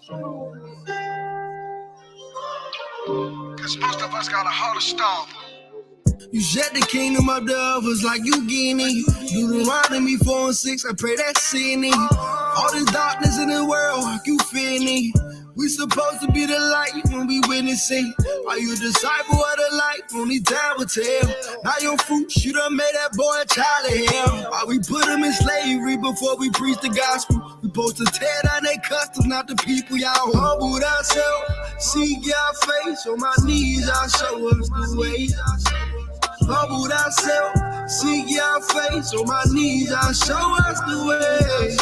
Cause most of us got a heart of stone. You shut the kingdom up to others like you guinea. Deuteronomy 4 and 6, I pray that's sin in you. All this darkness in the world, you feeling. We supposed to be the light when we witnessing. Are you a disciple of the light? Only time will tell. Now your fruits, you done made that boy a child of hell. Why we put him in slavery before we preach the gospel? We supposed to tear down their customs, not the people. Y'all humbled ourselves. Seek your face on my knees, I'll show us the way. Humbled ourselves, seek your face on my knees, I'll show us the way.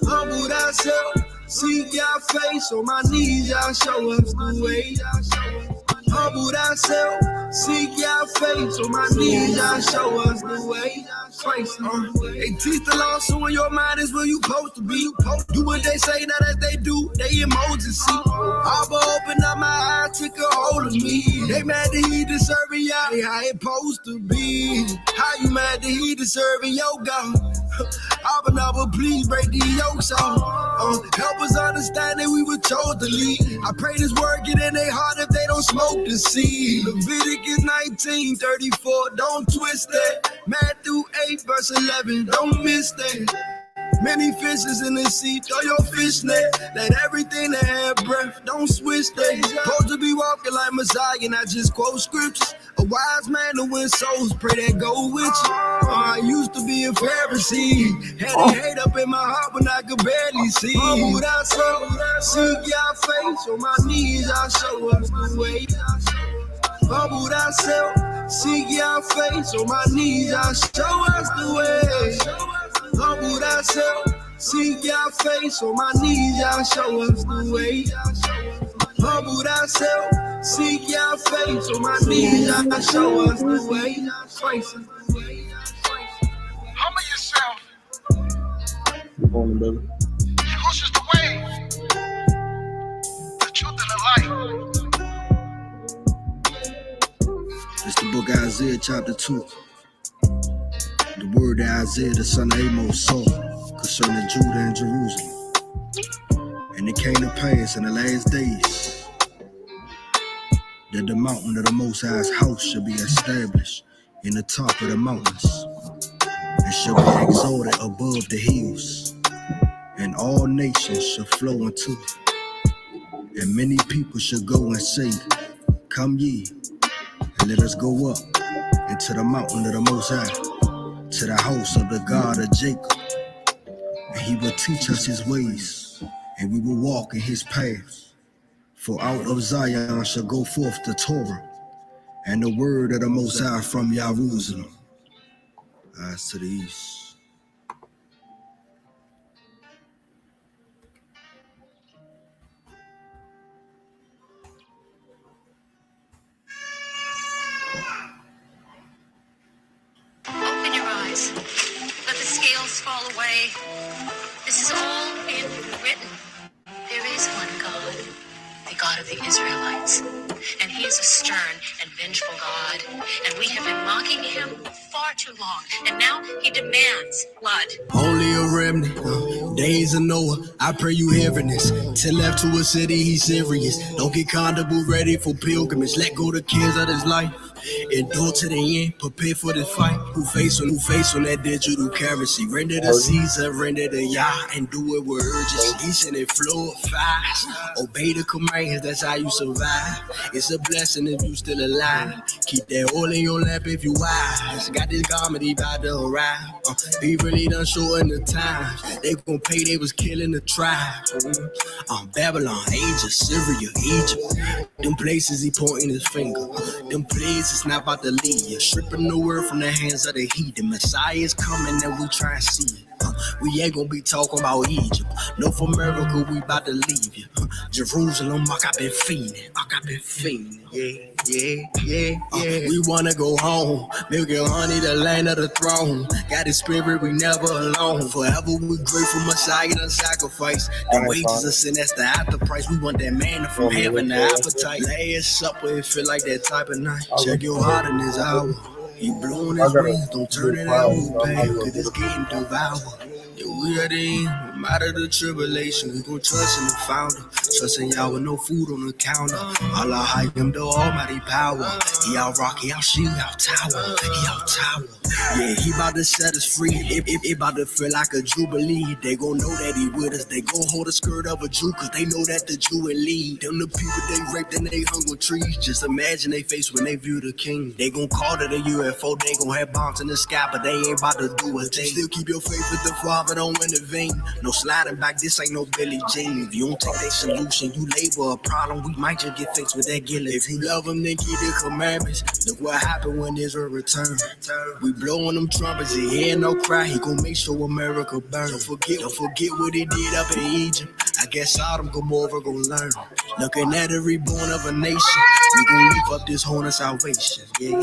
Humbled ourselves, seek your face on my knees, I'll show us the way. Humbled ourselves, seek your face on my knees, I'll show us the way. They teach the law, so in your mind is where you supposed to be. Do what they say, not as they do, they emojis see. Abba opened up my eyes, took a hold of me. They mad that he deserving y'all, how it supposed to be. How you mad that he deserving your God? Abba, now, but please break the yokes off. Help us understand that we were chosen to lead. I pray this word get in their heart if they don't smoke the seed. Leviticus 19:34, don't twist that. Matthew 8 verse 11, don't miss that. Many fishes in the sea, throw your fish net. Let everything that have breath, don't switch that. Supposed to be walking like Messiah, not just quote scriptures. A wise man to win souls, pray that go with you. I used to be a Pharisee, had a hate up in my heart when I could barely see. Humbled ourselves, seek your face on my knees, I'll show us the way. Humbled ourselves, seek your face on my knees, I'll show us the way. Humbled ourselves, seek your face on my knees, I'll show us the way. Humbled ourselves, seek your face on my knees, I'll show us the way. Humble yourself. Good morning, baby. This is the way, the truth, and the light. It's the book of Isaiah chapter 2. The word that Isaiah the son of Amos saw concerning Judah and Jerusalem. And it came to pass in the last days that the mountain of the Most High's house shall be established in the top of the mountains, and shall be exalted above the hills, and all nations shall flow into it. And many people shall go and say, Come ye, and let us go up into the mountain of the Most High, to the house of the God of Jacob, and he will teach us his ways, and we will walk in his paths. For out of Zion shall go forth the Torah, and the word of the Most High from Jerusalem. Eyes to the east. Open your eyes. Let the scales fall away. This is all in written. There is one God, the God of the Israelites. And he is a stern and vengeful God. And we have been mocking him far too long. And now he demands blood. Only a remnant, days of Noah. I pray you hearing this. Till left to a city, he's serious. Don't get comfortable, ready for pilgrimage. Let go the cares of this life. Endure to the end, prepare for this fight. Who face on that digital currency? Render to Caesar, render to Yah, and do it with urgency. Each and it flow fast. Obey the commands, that's how you survive. It's a blessing if you still alive. Keep that oil in your lamp if you wise. Got this garment about to arrive. He really done shorten the times. They gon' pay, they was killing the tribe. Babylon, Asia, Syria, Egypt. Them places he pointing his finger. Them places not about to leave you. Stripping the word from the hands of the heathen. Messiah is coming and we try and see it. We ain't gonna be talking about Egypt. No, for America, we about to leave you. Jerusalem, I've been fiending. Yeah. We wanna go home. Milk and honey, the land of the throne. Got his spirit, we never alone. Forever we grateful, Messiah done sacrifice. The wages of sin, that's the after price. We want that manna from heaven, the appetite. Last supper, it feel like that type of night. Check your heart in this hour. He blowing his wings, don't turn it out, babe, cause it's getting devoured. Yeah, we are the end. come out of the tribulation, we gon' trust in the founder. Trusting y'all with no food on the counter. Allah high him the almighty power. He out rock, he out shield, he out tower, he out tower. Yeah, he about to set us free. It about to feel like a jubilee. They gon' know that he with us. They gon' hold the skirt of a Jew, cause they know that the Jew will lead. Them the people they raped and they hung with trees. Just imagine they face when they view the king. They gon' call it a UFO. They gon' have bombs in the sky, but they ain't about to do a thing. Still keep your faith with the Father, don't intervene. No sliding back, this ain't no Billie Jean. If you don't take that solution, you label a problem. We might just get fixed with that guillotine. If you love him, then keep the commandments. Look what happened when Israel returned. We blowing them trumpets, he hear no cry. He gon' make sure America burn. Don't forget what he did up in Egypt. I guess Sodom, Gomorrah gon' learn. Looking at the reborn of a nation, we gon' leap up this horn of salvation. Yeah.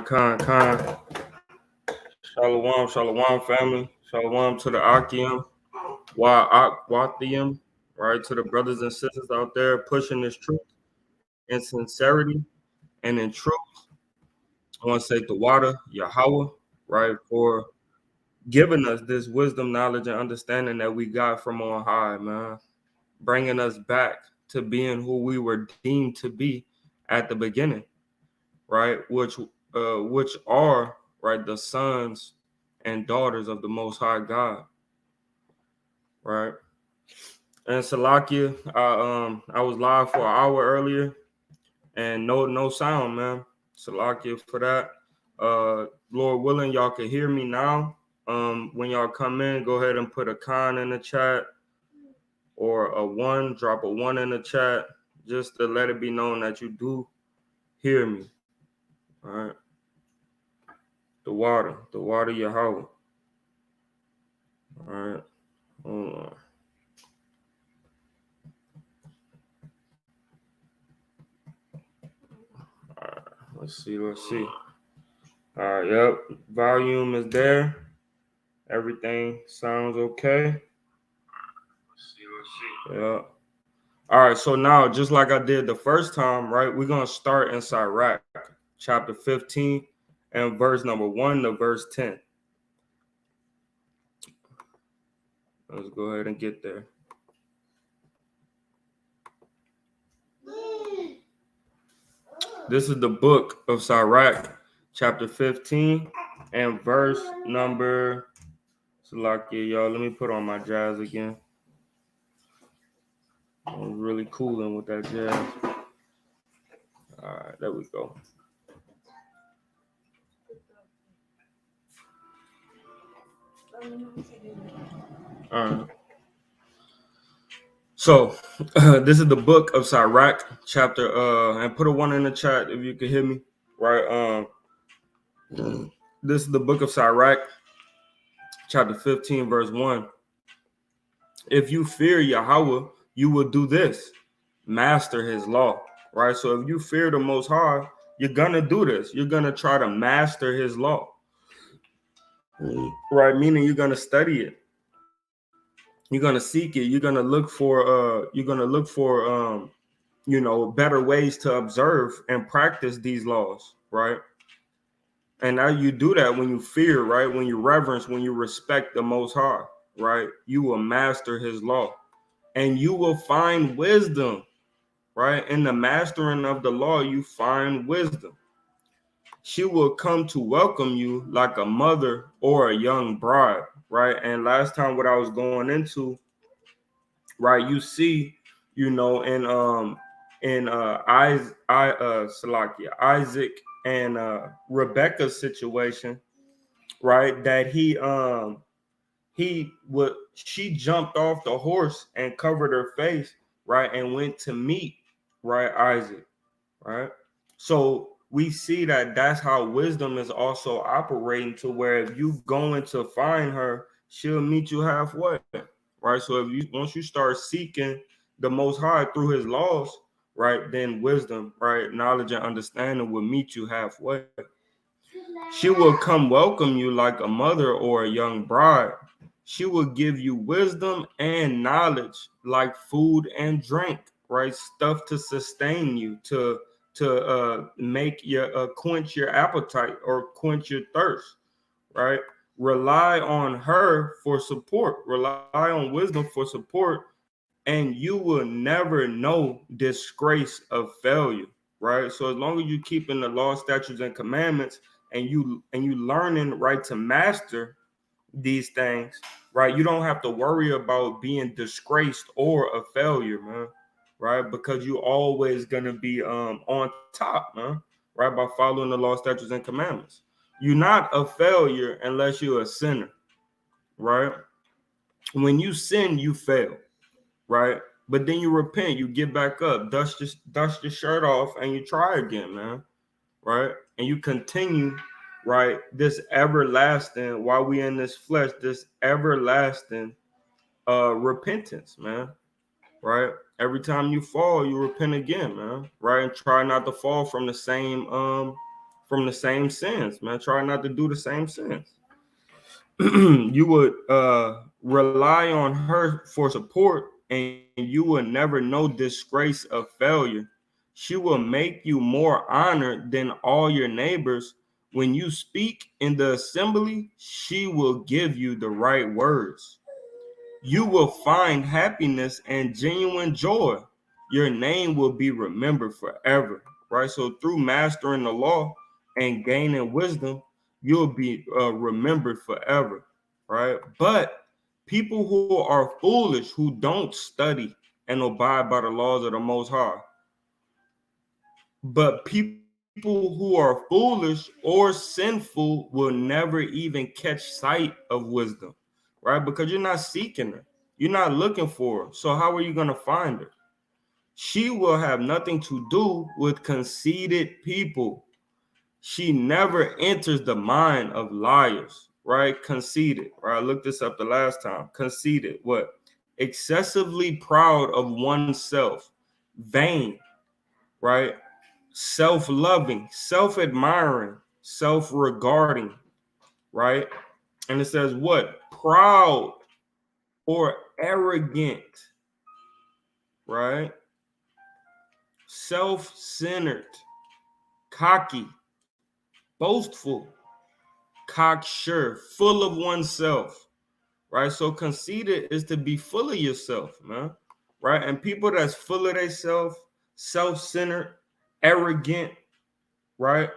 Khan. Shalawam family. Shalawam to the Akim. Wathium, right? To the brothers and sisters out there pushing this truth in sincerity and in truth. I want to say the water, Yahweh, right? For giving us this wisdom, knowledge, and understanding that we got from on high, man. Bringing us back to being who we were deemed to be at the beginning, right? Which are, right, the sons and daughters of the Most High God, right? And Salakia, I was live for an hour earlier, and no sound, man. Salakia for that. Lord willing, y'all can hear me now. When y'all come in, go ahead and put a con in the chat or a one, drop a one in the chat, just to let it be known that you do hear me. All right. The water, Yahweh. All right. Hold on. All right. Let's see. All right. Yep. Volume is there. Everything sounds okay. Let's see. Yeah. All right. So now, just like I did the first time, right, we're going to start in Sirach, chapter 15, and verse number 1 to verse 10. Let's go ahead and get there. This is the book of Sirach, chapter 15, and verse number. Salakia, y'all. Let me put on my jazz again. I'm really cooling with that jazz. All right, there we go. All right. So, this is the book of Sirach, chapter, and put a one in the chat if you can hear me, right? This is the book of Sirach, chapter 15, verse 1. If you fear Yahweh, you will do this, master his law, right? So if you fear the Most High, you're going to do this. You're going to try to master his law, right? Meaning you're going to study it. You're going to seek it. You're going to look for, better ways to observe and practice these laws, right? And now you do that when you fear, right? When you reverence, when you respect the Most High, right? You will master his law and you will find wisdom, right? In the mastering of the law, you find wisdom. She will come to welcome you like a mother or a young bride, right? And last time what I was going into, right, you see, in Isaac and Rebecca's situation, right, that she jumped off the horse and covered her face, right, and went to meet, right, Isaac, right? So we see that that's how wisdom is also operating, to where if you going to find her, she'll meet you halfway, right? So if you once you start seeking the Most High through His laws, right, then wisdom, right, knowledge and understanding will meet you halfway. She will come welcome you like a mother or a young bride. She will give you wisdom and knowledge like food and drink, right? Stuff to sustain you, to make your quench your appetite or quench your thirst, right? Rely on her for support. Rely on wisdom for support, and you will never know disgrace of failure, right? So as long as you keeping the law, statutes, and commandments, and you learning right to master these things, right? You don't have to worry about being disgraced or a failure, man, right? Because you always gonna be on top, man, right? By following the law, statutes, and commandments. You're not a failure unless you're a sinner, right? When you sin, you fail, right? But then you repent, you get back up, dust your shirt off, and you try again, man, right? And you continue, right? This everlasting, while we in this flesh, this everlasting repentance, man, right? Every time you fall, you repent again, man, right? And try not to fall from the same sins, man. Try not to do the same sins. You would rely on her for support, and you will never know disgrace of failure. She will make you more honored than all your neighbors. When you speak in the assembly, she will give you the right words. You will find happiness and genuine joy. Your name will be remembered forever, right? So through mastering the law and gaining wisdom, you'll be remembered forever, right? But people who are foolish, who don't study and abide by the laws of the Most High, but people who are foolish or sinful will never even catch sight of wisdom, right? Because you're not seeking her, you're not looking for her. So how are you going to find her? She will have nothing to do with conceited people. She never enters the mind of liars, right? Conceited, right? I looked this up the last time. Conceited, what? Excessively proud of oneself, vain, right? Self-loving, self-admiring, self-regarding, right? And it says what? Proud or arrogant, right? Self-centered, cocky, boastful, cocksure, full of oneself, right? So conceited is to be full of yourself, man, right? And people that's full of themselves, self-centered, arrogant, right?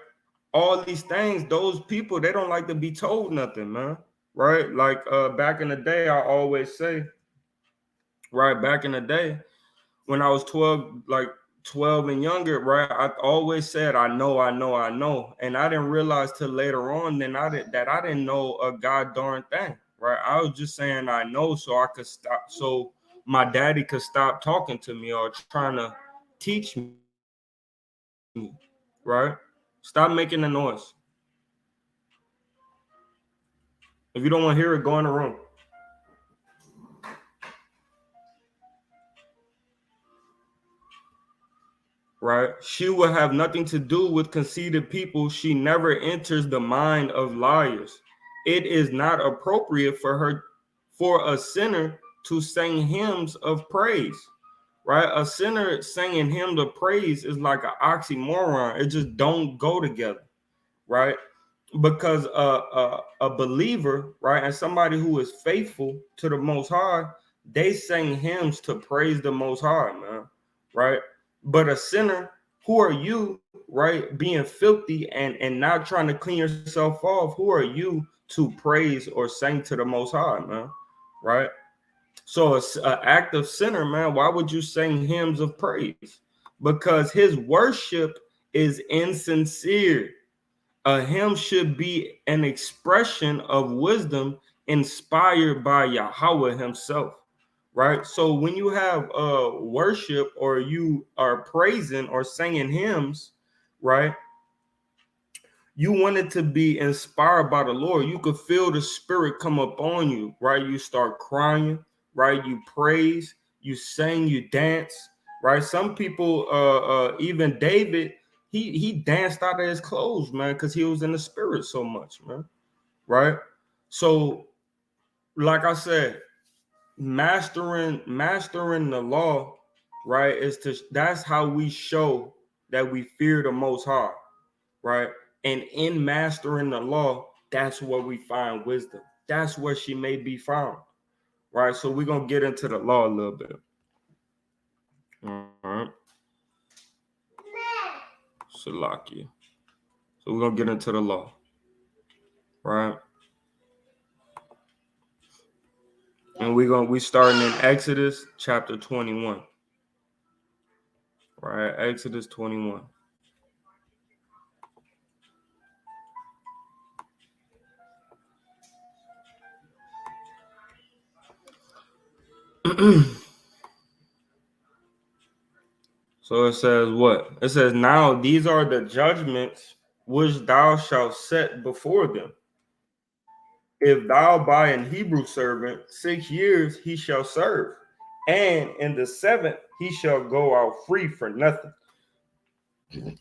All these things, those people, they don't like to be told nothing, man, right? Like back in the day, I always say, right, back in the day, when I was 12, like 12 and younger, right, I always said, I know, I know, I know. And I didn't realize till later on that I didn't know a god darn thing, right? I was just saying I know so I could stop, so my daddy could stop talking to me or trying to teach me, right? Stop making the noise. If you don't want to hear it, go in the room. Right? She will have nothing to do with conceited people. She never enters the mind of liars. It is not appropriate for a sinner to sing hymns of praise. Right? A sinner singing hymns of praise is like an oxymoron. It just don't go together, right? Because a believer, right, and somebody who is faithful to the Most High, they sing hymns to praise the Most High, man, right? But a sinner, who are you, right, being filthy and not trying to clean yourself off? Who are you to praise or sing to the Most High, man, right? So it's an active sinner, man. Why would you sing hymns of praise? Because his worship is insincere. A hymn should be an expression of wisdom inspired by Yahweh himself, right? So when you have worship or you are praising or singing hymns, right, you want it to be inspired by the Lord. You could feel the spirit come up on you, right? You start crying, right? You praise, you sing, you dance, right? Some people, even David, he danced out of his clothes, man, because he was in the spirit so much, man, right? So, like I said, mastering the law, right, that's how we show that we fear the Most High, right? And in mastering the law, that's where we find wisdom. That's where she may be found, right? So we're gonna get into the law a little bit. All right. Salakia. So we're gonna get into the law, right? And we starting in Exodus chapter 21. Right? Exodus 21. So it says what? It says, now these are the judgments which thou shalt set before them. If thou buy an Hebrew servant, 6 years he shall serve, and in the 7th he shall go out free for nothing.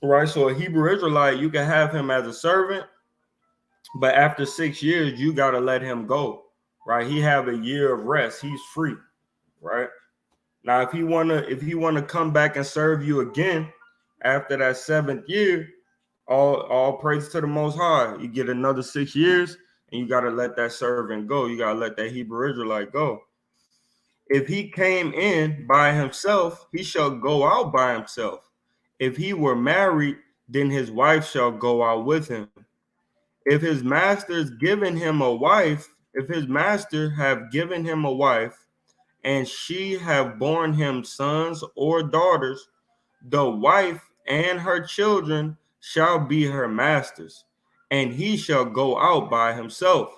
Right? So a Hebrew Israelite, you can have him as a servant, but after 6 years, you got to let him go. Right? He have a year of rest. He's free. Right? Now, if he wanna come back and serve you again after that 7th year, all praise to the Most High. You get another 6 years, and you got to let that servant go. You got to let that Hebrew Israelite go. If he came in by himself, he shall go out by himself. If he were married, then his wife shall go out with him. If his master's given him a wife, if his master have given him a wife, and she have borne him sons or daughters, the wife and her children shall be her masters, and he shall go out by himself.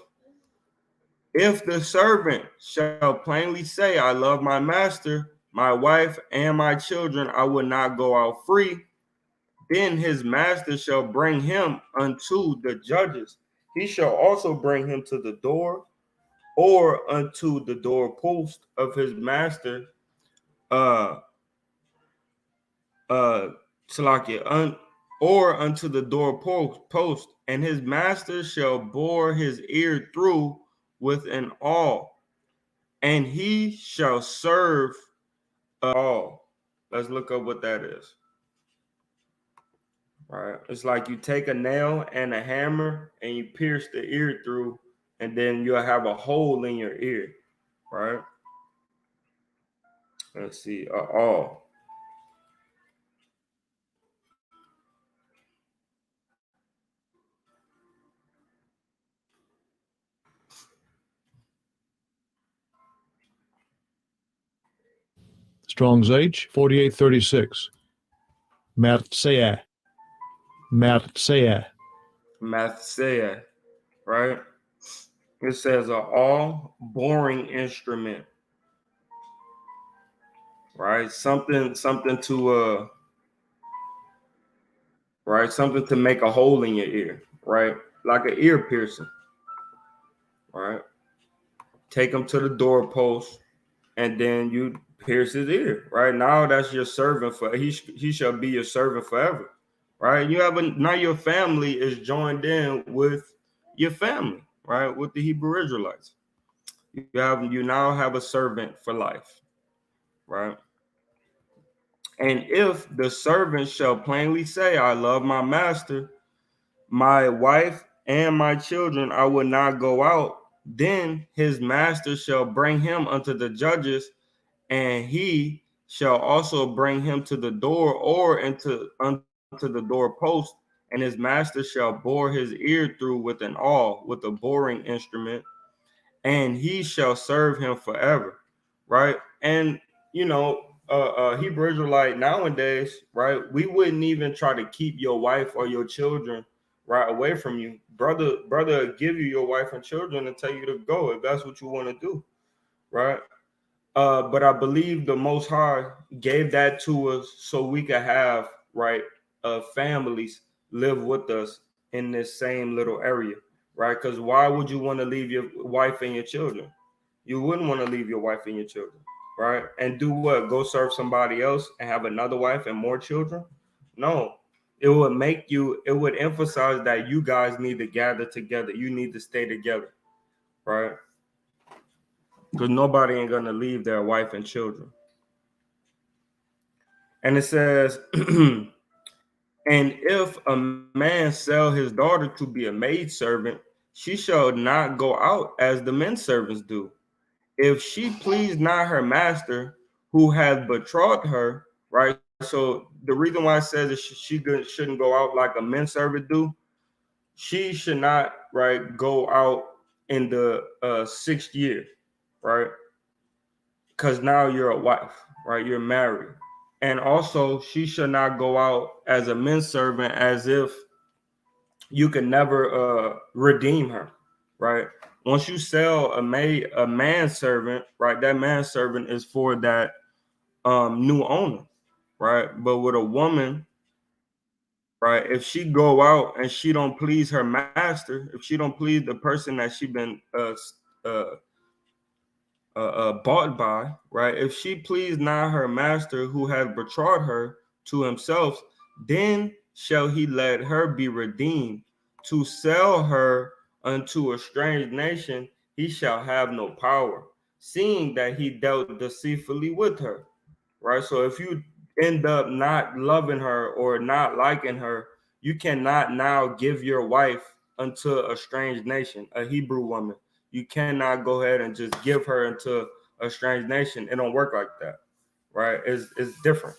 If the servant shall plainly say, I love my master, my wife, and my children, I will not go out free, then his master shall bring him unto the judges. He shall also bring him to the door or unto the doorpost of his master, uh, uh, Salakia, or unto the doorpost, and his master shall bore his ear through with an awl, and he shall serve all. Let's look up what that is. Right. It's like you take a nail and a hammer and you pierce the ear through, and then you'll have a hole in your ear. Right. Let's see. All. Strong's H, 4836. Mathsea. Mathsea. Mathsea. Right. It says a all boring instrument. Right. Something to right, something to make a hole in your ear, right? Like an ear piercing. Right. Take him to the doorpost, and then you pierce his ear. Right now, that's your servant for he shall be your servant forever. Right. You have now your family is joined in with your family, right? With the Hebrew Israelites. You now have a servant for life, right? And if the servant shall plainly say, I love my master, my wife and my children, I will not go out, then his master shall bring him unto the judges, and he shall also bring him to the door or unto the doorpost, and his master shall bore his ear through with an awl, with a boring instrument, and he shall serve him forever. Right. And Hebrew Israelite nowadays, right, we wouldn't even try to keep your wife or your children right away from you. Brother give you your wife and children and tell you to go if that's what you want to do, right? But I believe the Most High gave that to us so we could have, right, families live with us in this same little area, right? Because why would you want to leave your wife and your children, You wouldn't want to leave your wife and your children, right? And do what? Go serve somebody else and have another wife and more children? No. It would make you, it would emphasize that you guys need to gather together. You need to stay together, right? Because nobody ain't going to leave their wife and children. And it says, and if a man sell his daughter to be a maidservant, she shall not go out as the men servants do. If she please not her master who has betrothed her, right? So the reason why it says that shouldn't go out like a men servant do, she should not, right, go out in the 6th year, right? Because now you're a wife, right? You're married. And also, she should not go out as a men servant as if you can never redeem her, right? Once you sell a manservant, right, that manservant is for that new owner, right? But with a woman, right, if she go out and she don't please her master, if she don't please the person that she been uh, bought by, right? If she please not her master who has betrothed her to himself, then shall he let her be redeemed. To sell her unto a strange nation, he shall have no power, seeing that he dealt deceitfully with her, right? So if you end up not loving her or not liking her, you cannot now give your wife unto a strange nation, a Hebrew woman. You cannot go ahead and just give her into a strange nation. It don't work like that, right? It's different.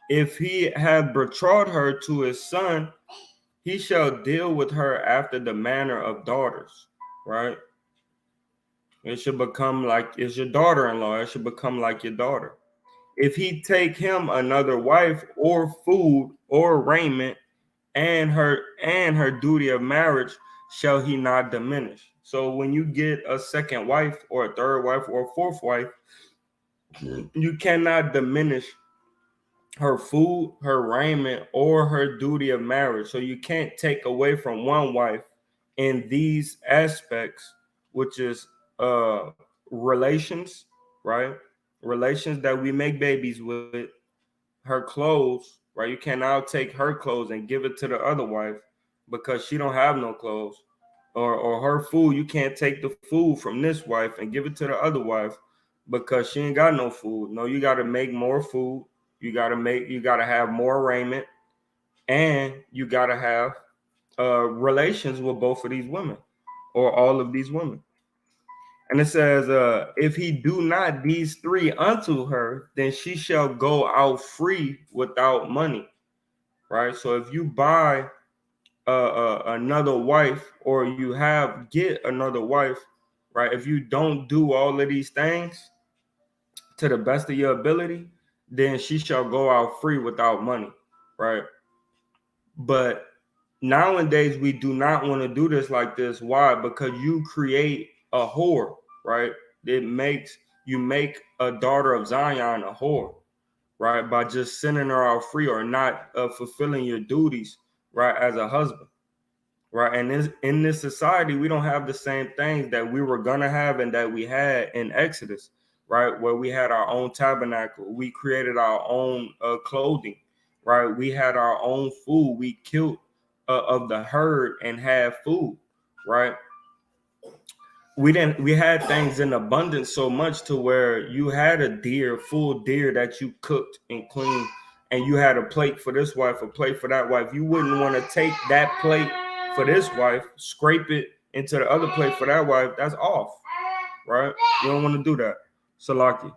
If he had betrothed her to his son, he shall deal with her after the manner of daughters, right? It should become like it's your daughter-in-law. It should become like your daughter. If he take him another wife or food or raiment, and her duty of marriage shall he not diminish. So when you get a second wife or a third wife or a fourth wife, you cannot diminish her food, her raiment, or her duty of marriage. So you can't take away from one wife in these aspects, which is relations, right? Relations that we make babies with, her clothes, right? You can now take her clothes and give it to the other wife because she don't have no clothes. Or her food, you can't take the food from this wife and give it to the other wife because she ain't got no food. No, you got to make more food. You got to have more raiment, and you got to have relations with both of these women or all of these women. And it says, if he do not these three unto her, then she shall go out free without money, right? So if you buy another wife or you get another wife, right? If you don't do all of these things to the best of your ability, then she shall go out free without money, right? But nowadays we do not want to do this like this. Why? Because you create a whore, right? It makes you make a daughter of Zion a whore, right? By just sending her out free or not fulfilling your duties, right, as a husband, right? And in this society, we don't have the same things that we were gonna have and that we had in Exodus, right? Where we had our own tabernacle, we created our own clothing, right? We had our own food. We killed of the herd and had food, right? We had things in abundance so much to where you had a full deer that you cooked and cleaned, and you had a plate for this wife, a plate for that wife. You wouldn't want to take that plate for this wife, scrape it into the other plate for that wife. That's off, right? You don't want to do that. Salaki.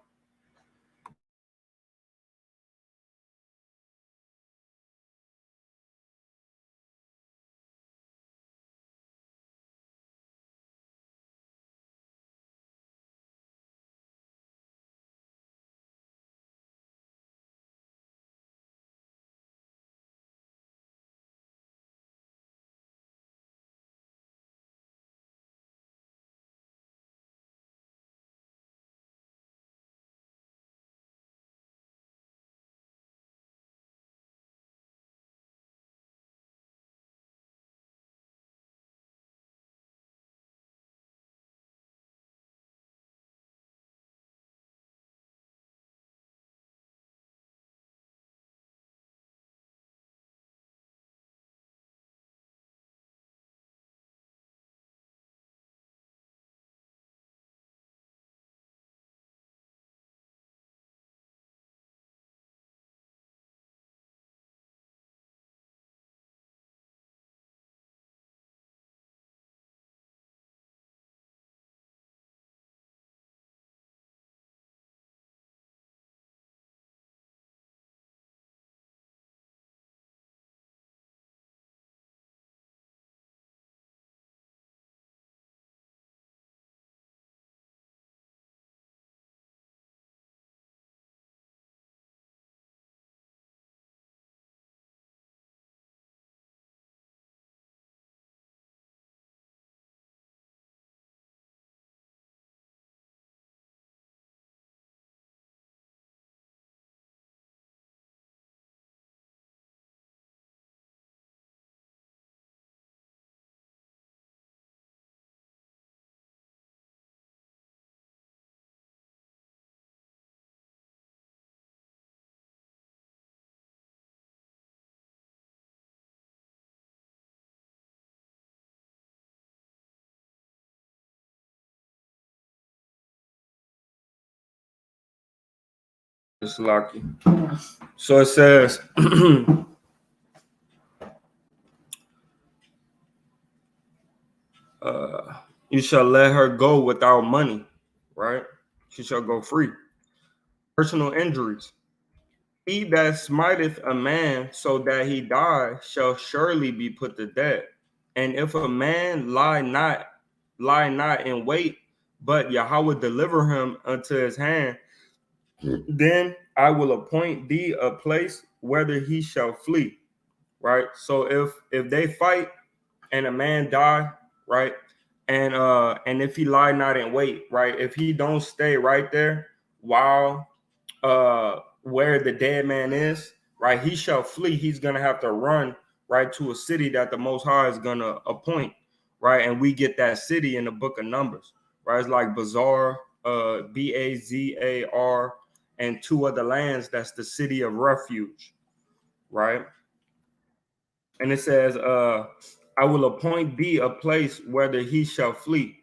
It's lucky. So it says, you shall let her go without money, right? She shall go free. Personal injuries. He that smiteth a man so that he die shall surely be put to death. And if a man lie not in wait, but Yahweh deliver him unto his hand, then I will appoint thee a place whether he shall flee. Right. So if they fight and a man die, right, and if he lie not in wait, right, if he don't stay right there while where the dead man is, right, he shall flee. He's gonna have to run right to a city that the Most High is gonna appoint, right, and we get that city in the Book of Numbers, right? It's like Bazar, Bazar, and two other lands. That's the city of refuge, right? And it says, I will appoint thee a place whether he shall flee.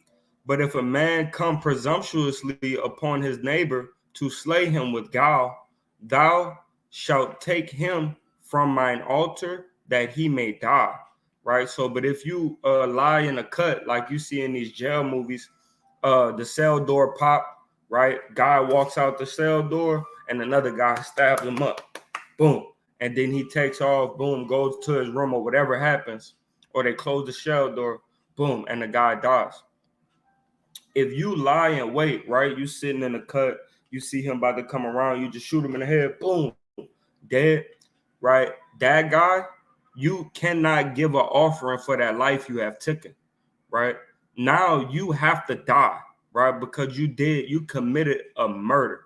But if a man come presumptuously upon his neighbor to slay him with gall, thou shalt take him from mine altar that he may die. Right. So, but if you lie in a cut like you see in these jail movies, the cell door pop, right? Guy walks out the cell door and another guy stabs him up. Boom. And then he takes off, boom, goes to his room or whatever happens, or they close the cell door, boom, and the guy dies. If you lie and wait, right, you sitting in the cut, you see him about to come around, you just shoot him in the head, boom, dead, right? That guy, you cannot give an offering for that life you have taken, right? Now you have to die, right? Because you committed a murder,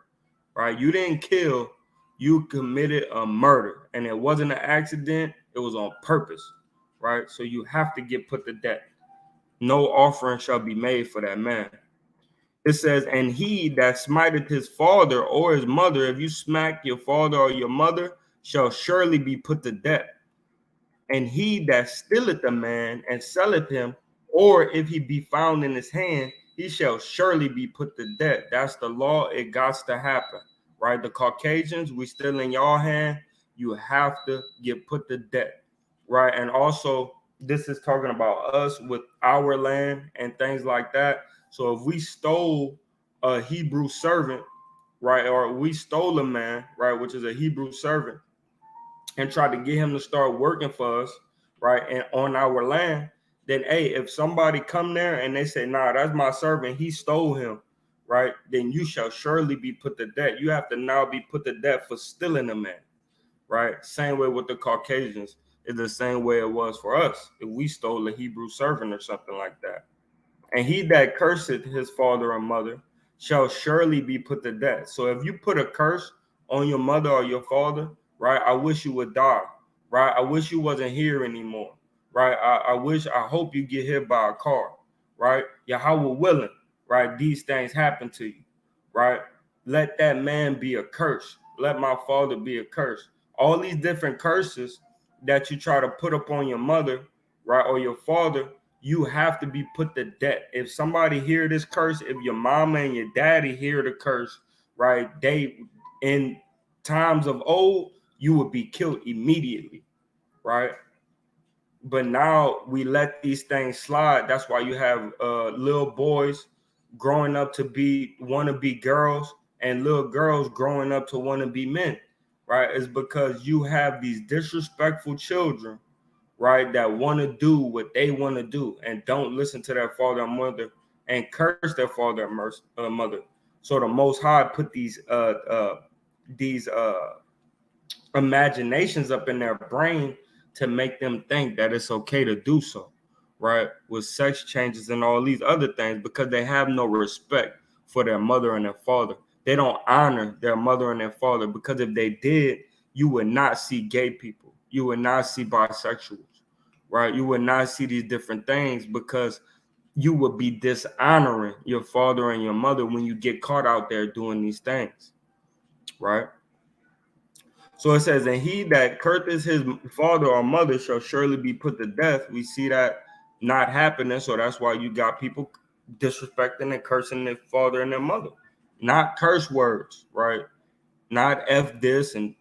right? You didn't kill, you committed a murder, and it wasn't an accident, it was on purpose, right? So you have to get put to death. No offering shall be made for that man. It says, and he that smiteth his father or his mother, if you smack your father or your mother, shall surely be put to death. And he that stealeth a man and selleth him, or if he be found in his hand, he shall surely be put to death. That's the law. It got to happen, right? The Caucasians, we still in y'all hand. You have to get put to death, right? And also, this is talking about us with our land and things like that. So if we stole a Hebrew servant, right, or we stole a man, right, which is a Hebrew servant, and tried to get him to start working for us, right, and on our land, then hey, if somebody come there and they say, nah, that's my servant, he stole him, right, then you shall surely be put to death. You have to now be put to death for stealing a man, right? Same way with the Caucasians is the same way it was for us if we stole a Hebrew servant or something like that. And he that curseth his father or mother shall surely be put to death. So if you put a curse on your mother or your father, right, I wish you would die, right? I wish you wasn't here anymore, right? I hope you get hit by a car, right? Yahweh willing, right? These things happen to you, right? Let that man be a curse. Let my father be a curse. All these different curses that you try to put upon your mother, right, or your father, you have to be put to death. If somebody hear this curse, if your mama and your daddy hear the curse, right, they in times of old, you would be killed immediately, right? But now we let these things slide. That's why you have little boys growing up to want to be girls, and little girls growing up to want to be men, right? It's because you have these disrespectful children, right, that want to do what they want to do and don't listen to their father and mother and curse their father and mother. So the Most High put these imaginations up in their brain to make them think that it's okay to do so, right? With sex changes and all these other things, because they have no respect for their mother and their father. They don't honor their mother and their father, because if they did, you would not see gay people. You would not see bisexuals, right? You would not see these different things, because you would be dishonoring your father and your mother when you get caught out there doing these things, right? So it says, and he that curseth his father or mother shall surely be put to death. We see that not happening. So that's why you got people disrespecting and cursing their father and their mother. Not curse words, right? not F this and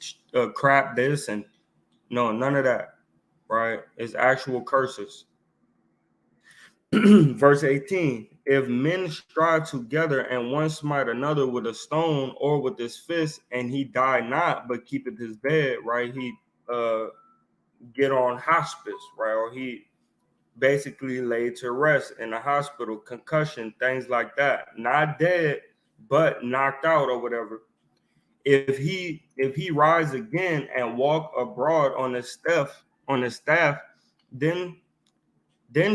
crap this and no, none of that, right? It's actual curses. Verse 18, if men strive together and one smite another with a stone or with his fist, and he die not, but keepeth his bed, right? He get on hospice, right? Or he basically laid to rest in the hospital, concussion, things like that. Not dead, but knocked out or whatever. If he rise again and walk abroad on his staff, then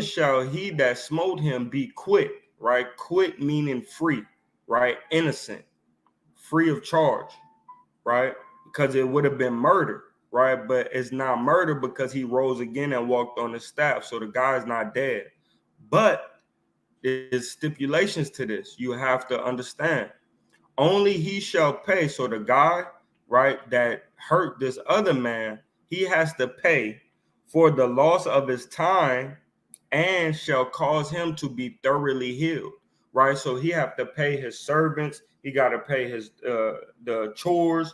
shall he that smote him be quit, right? Quit meaning free, right? Innocent, free of charge, right? Because it would have been murder, right? But it's not murder because he rose again and walked on his staff. So the guy's not dead. But there's stipulations to this. You have to understand. Only he shall pay. So the guy, right, that hurt this other man, he has to pay for the loss of his time and shall cause him to be thoroughly healed, right? So he have to pay his servants. He got to pay his the chores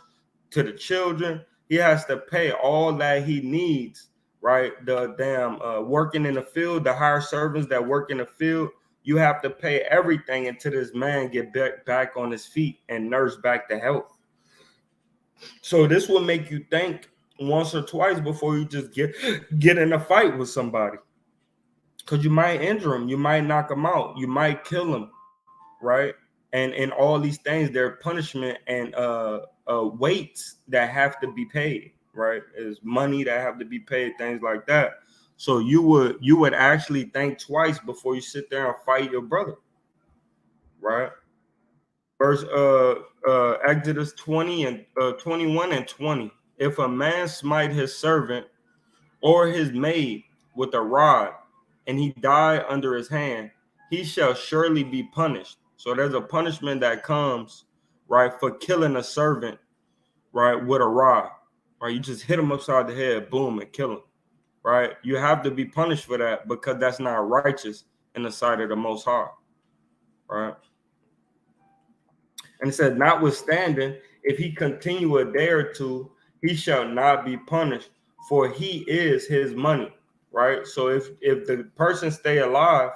to the children. He has to pay all that he needs, right? The damn working in the field, the hired servants that work in the field. You have to pay everything until this man get back on his feet and nurse back to health. So this will make you think once or twice before you just get in a fight with somebody, because you might injure him, you might knock him out, you might kill him, right? And all these things, they're punishment and weights that have to be paid, right? Is money that have to be paid, things like that. So you would actually think twice before you sit there and fight your brother, right? Verse Exodus 20 and 21 and 20. If a man smite his servant or his maid with a rod, and he die under his hand, he shall surely be punished. So there's a punishment that comes, right, for killing a servant, right, with a rod, right? You just hit him upside the head, boom, and kill him, right? You have to be punished for that because that's not righteous in the sight of the Most High, right? And it said, notwithstanding, if he continue a day or two, he shall not be punished, for he is his money, right? So if the person stay alive,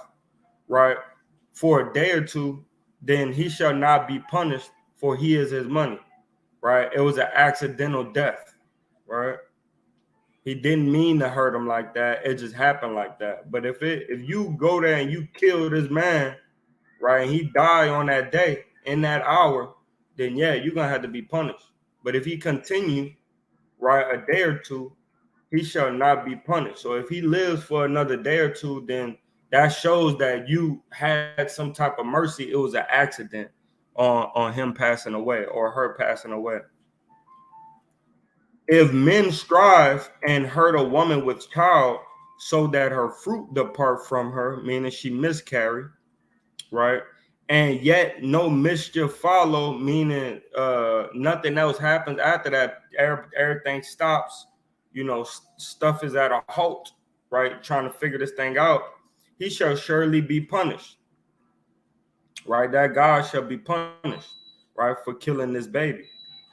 right, for a day or two, then he shall not be punished, for he is his money, right? It was an accidental death, right? He didn't mean to hurt him like that. It just happened like that. But if you go there and you kill this man, right, and he die on that day in that hour, then yeah, you're gonna have to be punished. But if he continue, right, a day or two, he shall not be punished. So if he lives for another day or two, then that shows that you had some type of mercy. It was an accident on him passing away or her passing away. If men strive and hurt a woman with child, so that her fruit depart from her, meaning she miscarry, right? And yet no mischief follow, meaning nothing else happens after that. Everything stops. Stuff is at a halt, right? Trying to figure this thing out. He shall surely be punished, right? That God shall be punished, right, for killing this baby.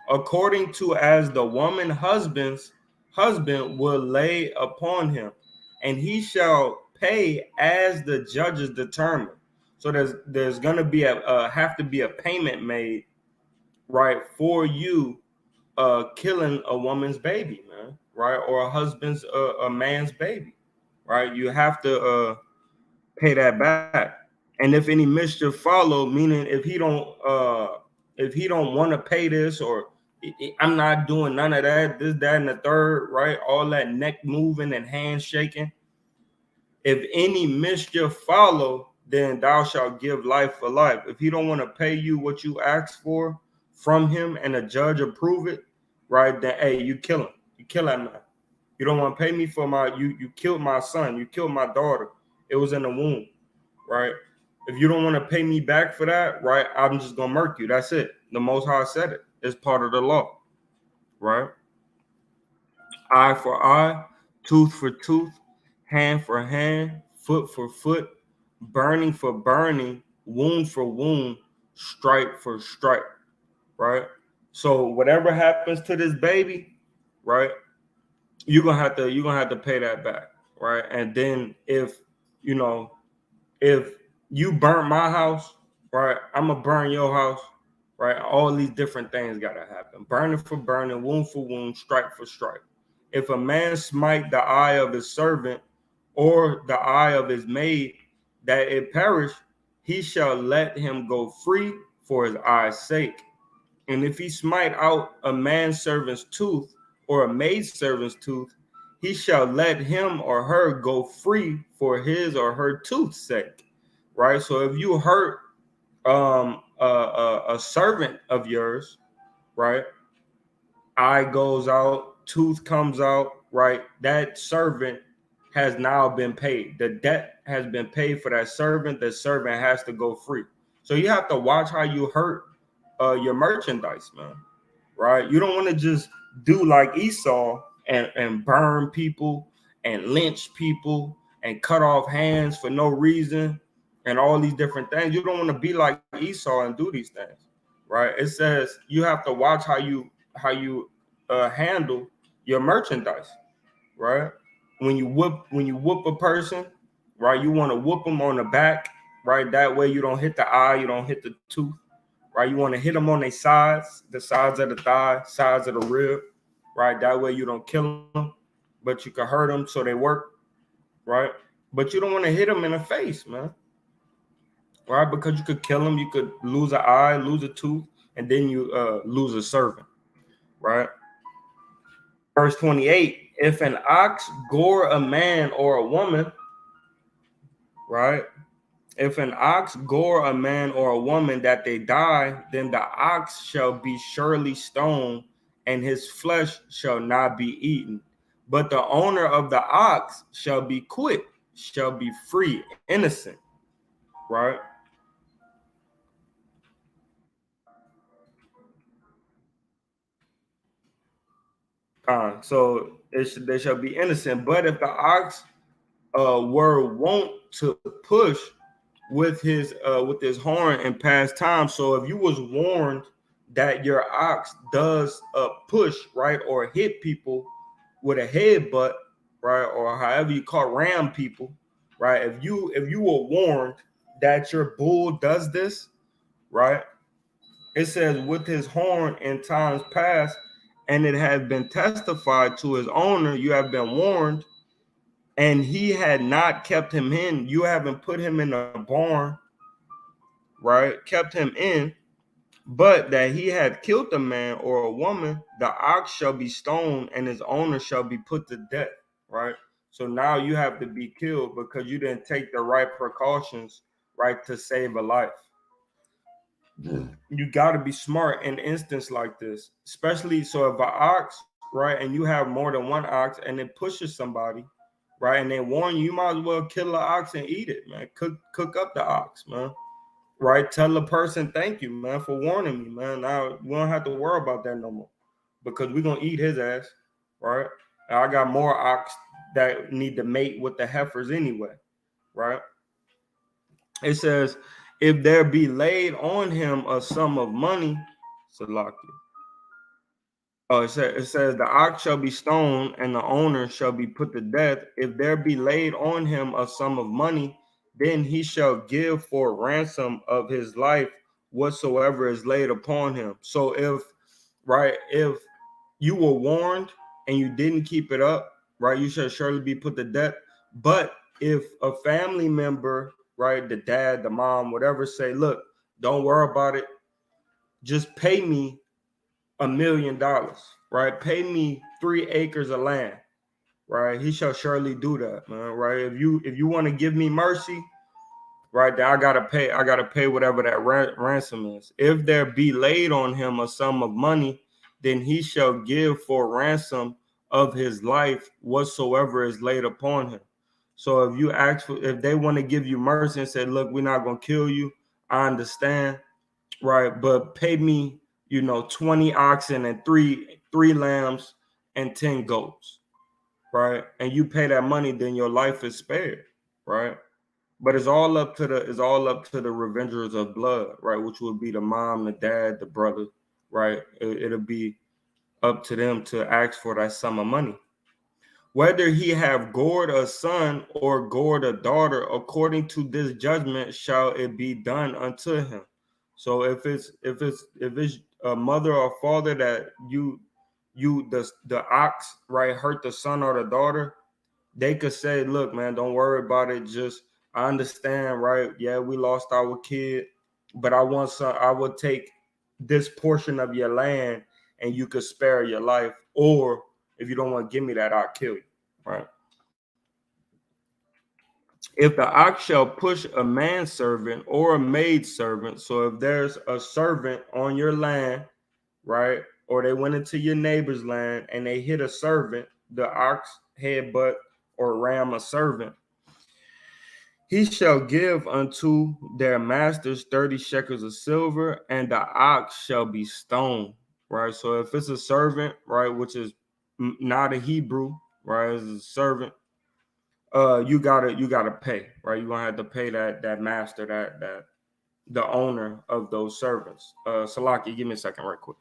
According to as the woman husband will lay upon him, and he shall pay as the judges determine. So there's gonna be have to be a payment made, right, for you killing a woman's baby, man, right, or a man's baby, right? You have to pay that back. And if any mischief follow, meaning if he don't want to pay this, or I'm not doing none of that, this, that, and the third, right? All that neck moving and hand shaking. If any mischief follow, then thou shalt give life for life. If he don't want to pay you what you asked for from him and a judge approve it, right? Then hey, you kill him. You kill that man. You don't want to pay me for you killed my son, you killed my daughter. It was in the womb, right? If you don't want to pay me back for that, right, I'm just gonna murk you. That's it. The Most High said it. It's part of the law, right? Eye for eye, tooth for tooth, hand for hand, foot for foot, burning for burning, wound for wound, stripe for stripe, right? So whatever happens to this baby, right? You're gonna have to pay that back, right? And then you know if you burn my house, right, I'm gonna burn your house, right? All these different things gotta happen. Burning for burning, wound for wound, strike for strike. If a man smite the eye of his servant or the eye of his maid, that it perish, he shall let him go free for his eye's sake. And if he smite out a manservant's tooth or a maidservant's tooth, he shall let him or her go free for his or her tooth's sake. Right. So if you hurt a servant of yours, right, eye goes out, tooth comes out, right, that servant has now been paid. The debt has been paid for that servant. The servant has to go free. So you have to watch how you hurt your merchandise, man. Right? You don't want to just do like Esau and burn people and lynch people and cut off hands for no reason and all these different things. You don't want to be like Esau and do these things, right? It says you have to watch how you handle your merchandise, right? When you whoop a person, right? You want to whoop them on the back, right? That way you don't hit the eye, you don't hit the tooth, right? You want to hit them on their sides, the sides of the thigh, sides of the rib, right? That way you don't kill them, but you can hurt them so they work, right? But you don't want to hit them in the face, man, right? Because you could kill them, you could lose an eye, lose a tooth, and then you lose a servant, right? Verse 28, if an ox gore a man or a woman, right? If an ox gore a man or a woman that they die, then the ox shall be surely stoned, and his flesh shall not be eaten. But the owner of the ox shall be quit, shall be free, innocent, right? They shall be innocent. But if the ox were wont to push with his horn in past time. So if you was warned that your ox does push, right, or hit people with a headbutt, right, or however you call ram people, right? If you were warned that your bull does this, right? It says with his horn in times past, and it has been testified to his owner, you have been warned, and he had not kept him in, you haven't put him in a barn, right? Kept him in, but that he had killed a man or a woman, the ox shall be stoned and his owner shall be put to death, right? So now you have to be killed because you didn't take the right precautions, right, to save a life. You got to be smart in instance like this, especially so if an ox, right, and you have more than one ox and it pushes somebody, right, and they warn you, you might as well kill the ox and eat it, man. Cook up the ox, man. Right? Tell the person thank you, man, for warning me, man. Now we don't have to worry about that no more because we're gonna eat his ass, right? And I got more ox that need to mate with the heifers anyway, right? It says, if there be laid on him a sum of money, Salaki. Oh, it says the ox shall be stoned and the owner shall be put to death. If there be laid on him a sum of money, then he shall give for ransom of his life whatsoever is laid upon him. So if you were warned and you didn't keep it up, right, you shall surely be put to death. But if a family member, right, the dad, the mom, whatever, say, look, don't worry about it, just pay me $1,000,000, right? Pay me 3 acres of land, right? He shall surely do that, man, right? If you want to give me mercy, right, then I gotta pay whatever that ransom is. If there be laid on him a sum of money, then he shall give for ransom of his life whatsoever is laid upon him. So if they want to give you mercy and say, look, we're not gonna kill you, I understand, right? But pay me, 20 oxen and three lambs and 10 goats, right? And you pay that money, then your life is spared, right? But it's all up to the revengers of blood, right? Which would be the mom, the dad, the brother, right? It'll be up to them to ask for that sum of money. Whether he have gored a son or gored a daughter, according to this judgment shall it be done unto him. So if it's a mother or father that the ox, right, hurt the son or the daughter, they could say, look, man, don't worry about it. Just, I understand, right? Yeah, we lost our kid, but I would take this portion of your land and you could spare your life. Or if you don't want to give me that, I'll kill you, right? If the ox shall push a manservant or a maidservant, so if there's a servant on your land, right, or they went into your neighbor's land and they hit a servant, the ox headbutt or ram a servant, he shall give unto their masters 30 shekels of silver, and the ox shall be stoned, right? So if it's a servant, right, which is not a Hebrew, right, it's a servant, you gotta pay, right? You're gonna have to pay that master, that the owner of those servants. Salaki, give me a second right quick.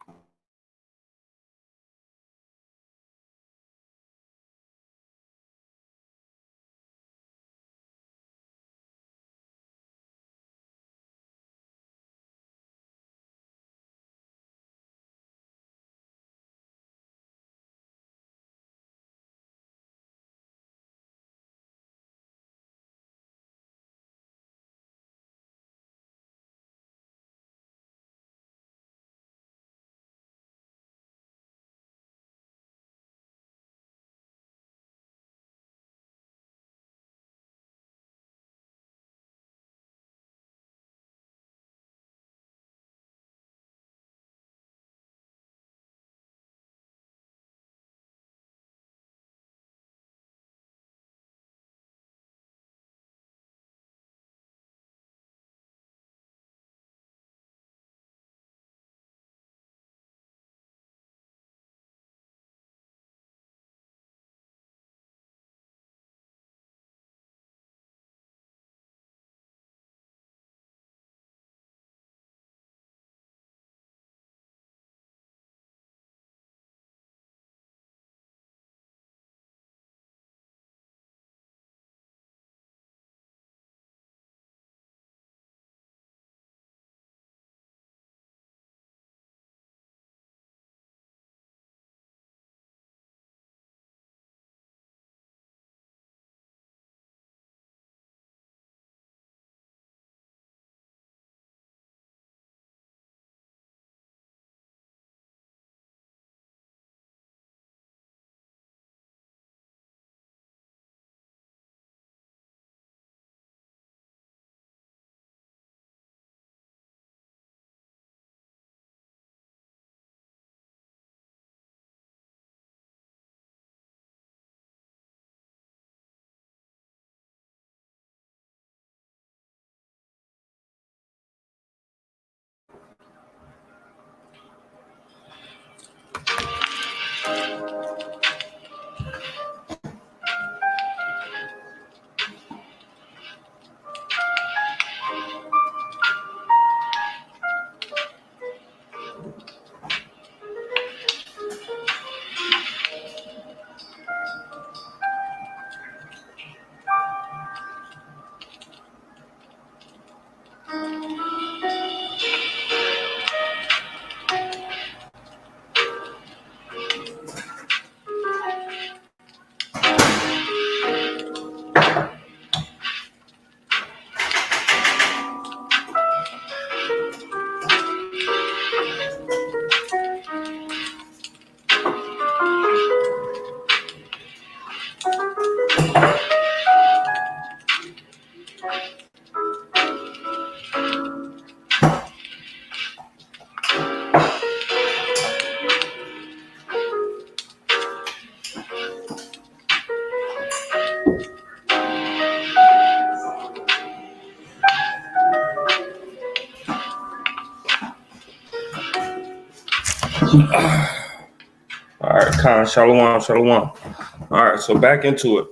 All right, Khan, Shalawam, Shalawam. All right, so back into it.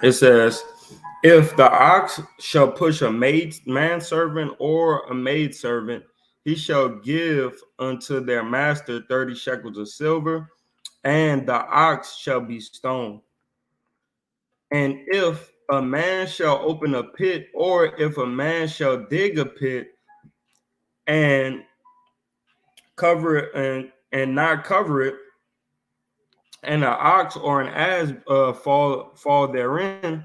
It says, If the ox shall push a manservant or a maidservant, he shall give unto their master 30 shekels of silver, and the ox shall be stoned. And if a man shall open a pit, or if a man shall dig a pit and cover it and not cover it, and an ox or an ass fall therein,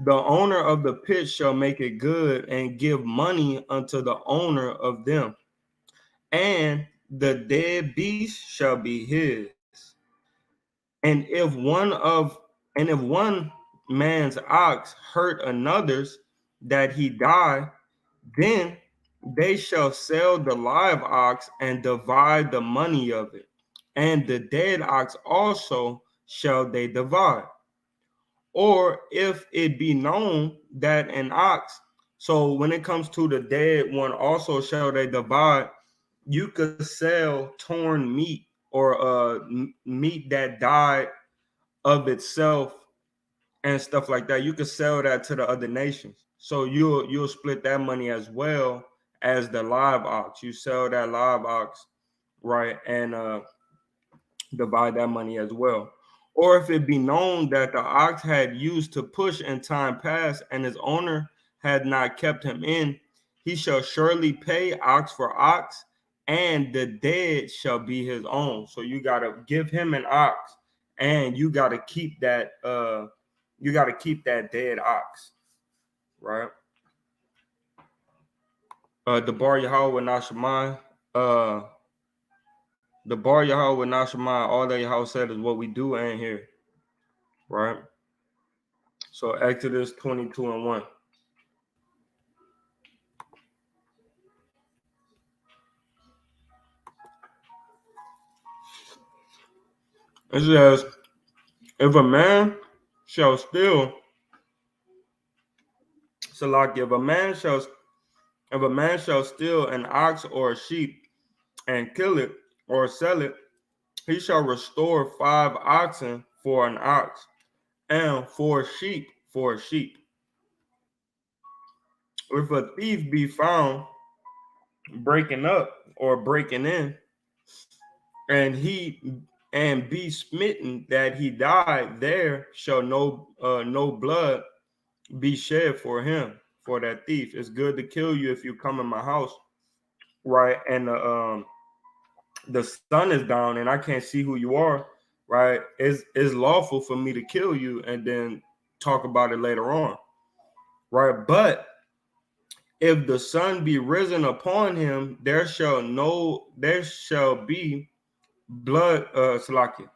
the owner of the pit shall make it good and give money unto the owner of them, and the dead beast shall be his. And if one man's ox hurt another's that he die, then they shall sell the live ox and divide the money of it, and the dead ox also shall they divide. Or if it be known that an ox, so when it comes to the dead one, also shall they divide. You could sell torn meat or meat that died of itself and stuff like that. You could sell that to the other nations. So you'll split that money as well as the live ox. You sell that live ox, right, and divide that money as well. Or if it be known that the ox had used to push in time past, and his owner had not kept him in, he shall surely pay ox for ox, and the dead shall be his own. So you gotta give him an ox, and you gotta keep that dead ox, right? The bar Yahweh Nashemai, the bar Yahweh Nashemai, all that Yahweh said is what we do and hear, right? So Exodus 22:1. It says, if a man shall steal, Salaki, if a man shall steal an ox or a sheep and kill it or sell it, he shall restore 5 oxen for an ox, and 4 sheep for a sheep. If a thief be found breaking up or breaking in, and be smitten that he died, there shall no blood be shed for him, for that thief. It's good to kill you if you come in my house, right? And the sun is down and I can't see who you are, right? It's lawful for me to kill you and then talk about it later on, right? But if the sun be risen upon him, there shall be blood, Salakia.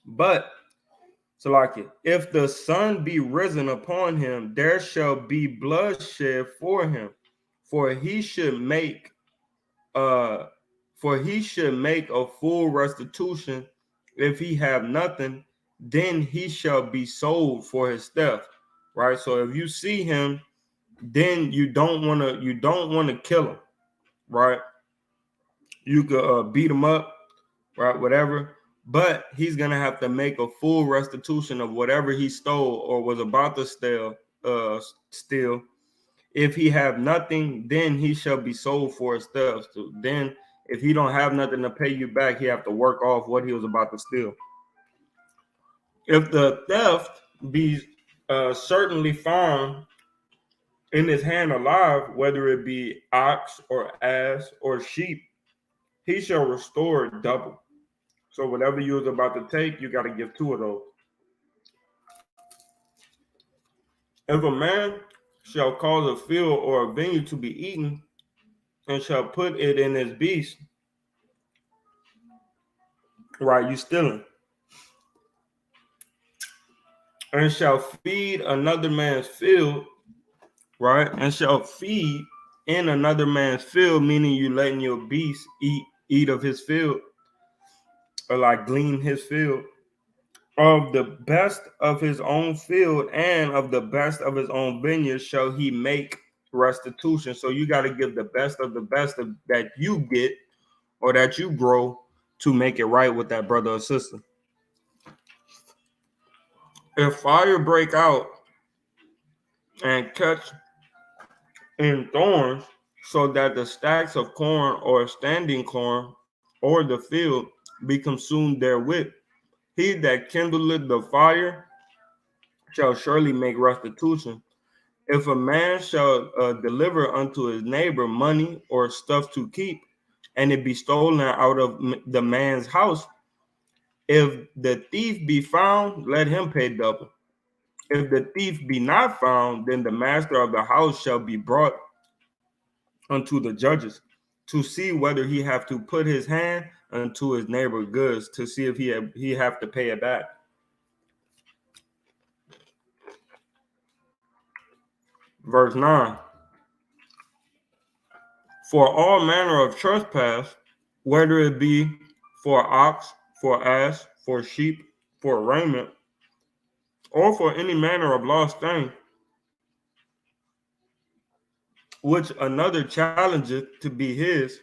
But Salakia, if the sun be risen upon him, there shall be bloodshed for him, for he should make uh a full restitution. If he have nothing, then he shall be sold for his theft. Right. So if you see him, then you don't want to kill him. Right. You could beat him up, right? Whatever. But he's gonna have to make a full restitution of whatever he stole or was about to steal. If he have nothing, then he shall be sold for his theft. So then, if he don't have nothing to pay you back, he have to work off what he was about to steal. If the theft be certainly found in his hand alive, whether it be ox or ass or sheep, he shall restore double. So whatever you was about to take, you got to give 2 of those. If a man shall cause a field or a vineyard to be eaten, and shall put it in his beast, right? You stealing, and shall feed another man's field, right? And shall feed in another man's field, meaning you letting your beast eat of his field, or like glean his field. Of the best of his own field and of the best of his own vineyard shall he make restitution. So you got to give the best of the best that you get or that you grow to make it right with that brother or sister. If fire break out and catch in thorns, so that the stacks of corn or standing corn or the field be consumed therewith. He that kindleth the fire shall surely make restitution. If a man shall deliver unto his neighbor money or stuff to keep, and it be stolen out of the man's house, if the thief be found, let him pay double. If the thief be not found, then the master of the house shall be brought unto the judges to see whether he have to put his hand unto his neighbor's goods, to see if he have to pay it back. Verse 9. For all manner of trespass, whether it be for ox, for ass, for sheep, for raiment, or for any manner of lost thing, which another challenges to be his,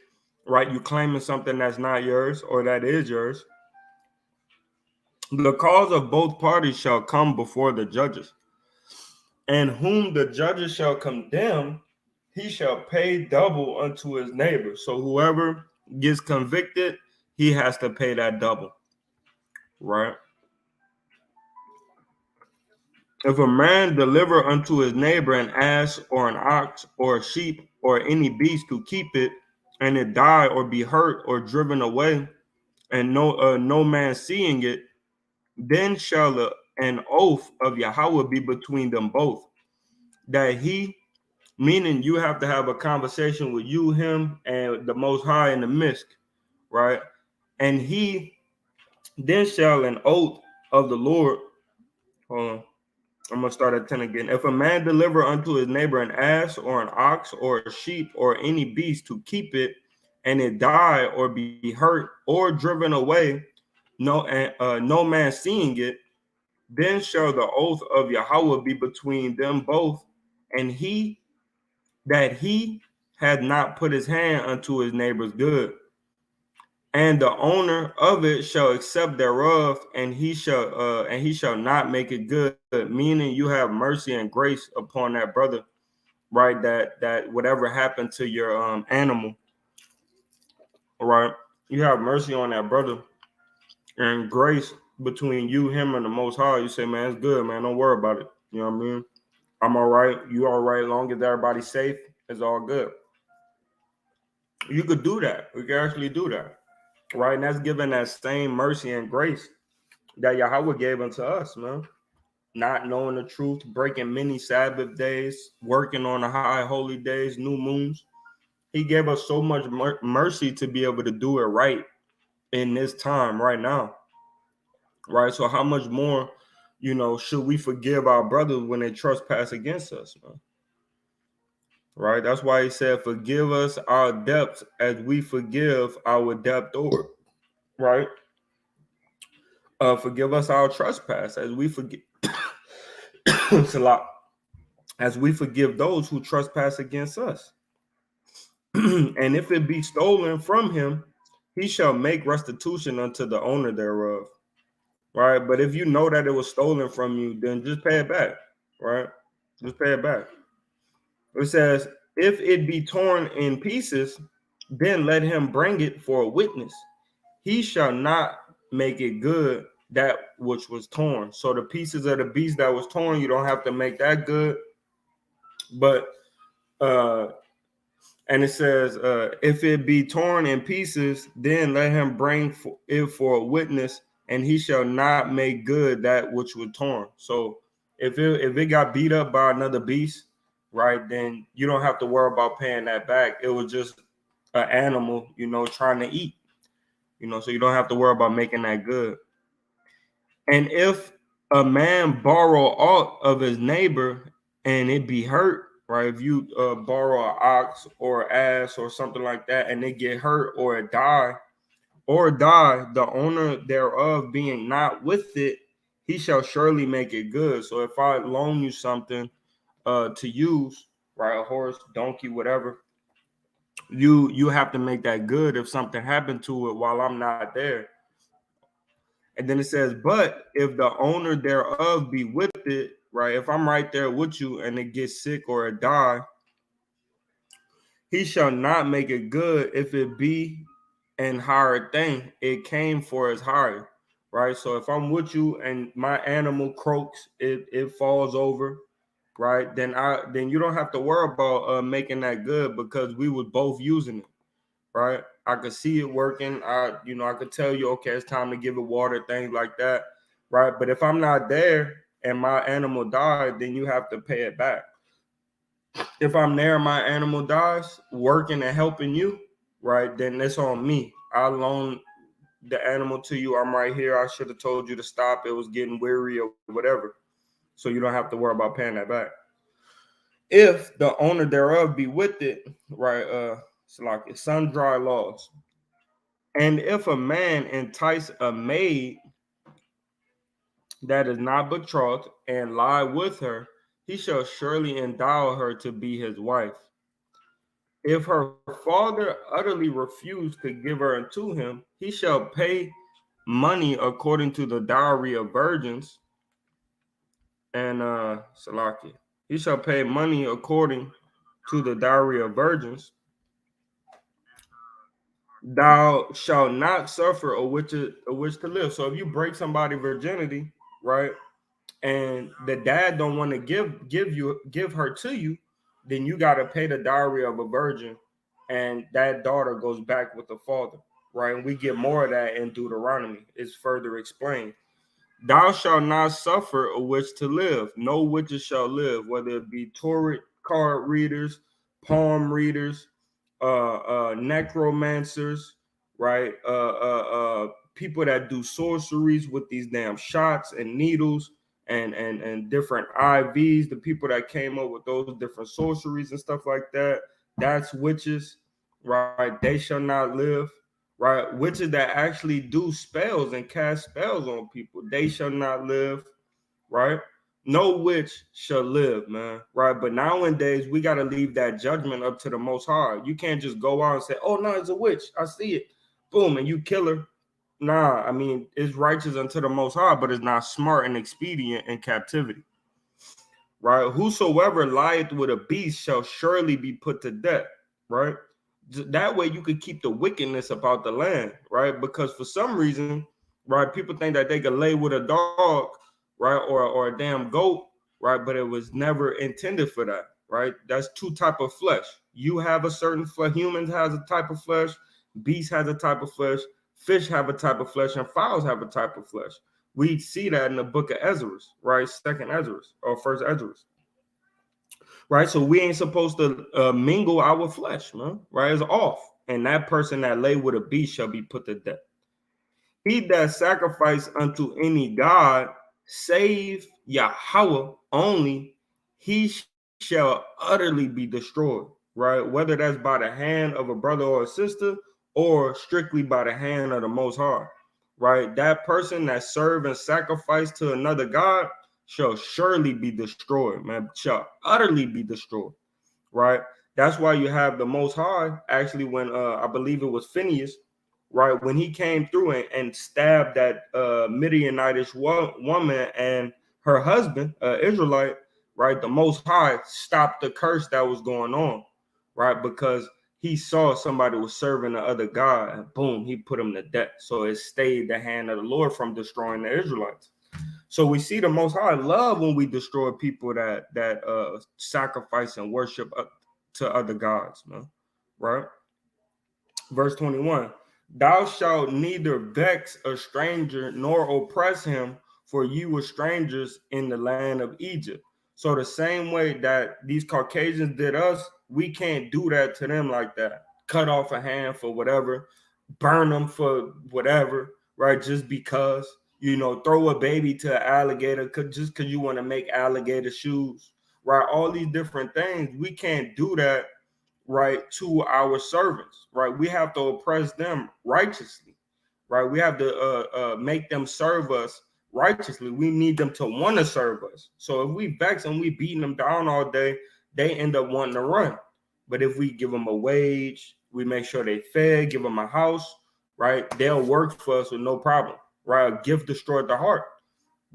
right? You claiming something that's not yours or that is yours. The cause of both parties shall come before the judges, and whom the judges shall condemn, he shall pay double unto his neighbor. So whoever gets convicted, he has to pay that double, right? If a man deliver unto his neighbor an ass or an ox or a sheep or any beast to keep it, and it die or be hurt or driven away, and no man seeing it, then shall an oath of Yahweh be between them both, that he, meaning you have to have a conversation with you, him, and the Most High in the midst, right? And he then shall an oath of the Lord. Hold on. I'm gonna start at 10 again. If a man deliver unto his neighbor an ass or an ox or a sheep or any beast to keep it, and it die or be hurt or driven away, no man seeing it, then shall the oath of Yahweh be between them both, and he had not put his hand unto his neighbor's good. And the owner of it shall accept thereof, and he shall not make it good, meaning you have mercy and grace upon that brother, right? That whatever happened to your animal, right? You have mercy on that brother and grace between you, him, and the Most High. You say, man, it's good, man. Don't worry about it. You know what I mean? I'm all right. You all right? Long as everybody's safe, it's all good. You could do that. We can actually do that, right? And that's giving that same mercy and grace that Yahweh gave unto us, man. Not knowing the truth, breaking many Sabbath days, working on the high holy days, new moons. He gave us so much mercy to be able to do it right in this time right now, right? So how much more, should we forgive our brothers when they trespass against us, man? Right? That's why he said, forgive us our debts as we forgive our debtor, right? Forgive us our trespass as we forgive. It's a lot. As we forgive those who trespass against us. And if it be stolen from him, he shall make restitution unto the owner thereof. Right? But if you know that it was stolen from you, then just pay it back. Right? Just pay it back. It says, if it be torn in pieces, then let him bring it for a witness. He shall not make it good that which was torn. So the pieces of the beast that was torn, you don't have to make that good. But and it says, if it be torn in pieces, then let him bring it for a witness, and he shall not make good that which was torn. So if it got beat up by another beast, right, then you don't have to worry about paying that back. It was just an animal, trying to eat, so you don't have to worry about making that good. And if a man borrow aught of his neighbor and it be hurt, right? If you borrow an ox or ass or something like that, and they get hurt or die, the owner thereof being not with it, he shall surely make it good. So if I loan you something to use, right, a horse, donkey, whatever, you have to make that good if something happened to it while I'm not there. And then it says, but if the owner thereof be with it, right? If I'm right there with you and it gets sick or it die, he shall not make it good if it be an hired thing. It came for his hire, right? So if I'm with you and my animal croaks, it falls over, right? Then you don't have to worry about making that good because we was both using it, right? I could see it working. I could tell you, okay, it's time to give it water, things like that, right? But if I'm not there and my animal died, then you have to pay it back. If I'm there, my animal dies, working and helping you, right? Then it's on me. I loan the animal to you. I'm right here. I should have told you to stop. It was getting weary or whatever. So you don't have to worry about paying that back. If the owner thereof be with it, right? It's like it's sundry laws. And if a man entice a maid that is not betrothed and lie with her, he shall surely endow her to be his wife. If her father utterly refuse to give her unto him, he shall pay money according to the dowry of virgins. And Salaki, he shall pay money according to the dowry of virgins. Thou shalt not suffer a witch to live. So if you break somebody's virginity, right, and the dad don't want to give her to you, then you got to pay the dowry of a virgin, and that daughter goes back with the father, right? And we get more of that in Deuteronomy. It's further explained. Thou shalt not suffer a witch to live. No witches shall live, whether it be Torah card readers, palm readers, necromancers, right? People that do sorceries with these damn shots and needles and different IVs. The people that came up with those different sorceries and stuff like that. That's witches, right? They shall not live, right? Witches that actually do spells and cast spells on people, they shall not live, right? No witch shall live, man, right? But nowadays, we got to leave that judgment up to the Most High. You can't just go out and say, oh, no, it's a witch. I see it. Boom, and you kill her. Nah, I mean, it's righteous unto the Most High, but it's not smart and expedient in captivity, right? Whosoever lieth with a beast shall surely be put to death, right? That way you could keep the wickedness about the land, right? Because for some reason, right, people think that they could lay with a dog, right, or a damn goat, right? But it was never intended for that, right? That's two type of flesh. You have a certain flesh. Humans has a type of flesh. Beast has a type of flesh. Fish have a type of flesh, and fowls have a type of flesh. We see that in the book of Ezra, right? Second Ezra or first Ezra, right? So we ain't supposed to mingle our flesh, man, right? It's off. And that person that lay with a beast shall be put to death. He that sacrifice unto any god, save Yahweh only, he shall utterly be destroyed, right? Whether that's by the hand of a brother or a sister, or strictly by the hand of the Most High, right? That person that serve and sacrifice to another god shall surely be destroyed, man, shall utterly be destroyed, right? That's why you have the Most High actually when I believe it was Phineas, right? When he came through and stabbed that Midianitish woman and her husband, Israelite, right? The Most High stopped the curse that was going on, right? Because he saw somebody was serving the other God, and boom, he put him to death. So it stayed the hand of the Lord from destroying the Israelites. So we see the Most High love when we destroy people that sacrifice and worship to other gods, man. Right? Verse 21. Thou shalt neither vex a stranger nor oppress him, for you were strangers in the land of Egypt. So the same way that these Caucasians did us, we can't do that to them like that. Cut off a hand for whatever, burn them for whatever, right? Just because, throw a baby to an alligator just because you want to make alligator shoes, right? All these different things. We can't do that, right, to our servants, right? We have to oppress them righteously, right? We have to make them serve us righteously. We need them to want to serve us. So if we vex and we beating them down all day, they end up wanting to run. But if we give them a wage, we make sure they fed, give them a house, right? They'll work for us with no problem, right? A gift destroyed the heart.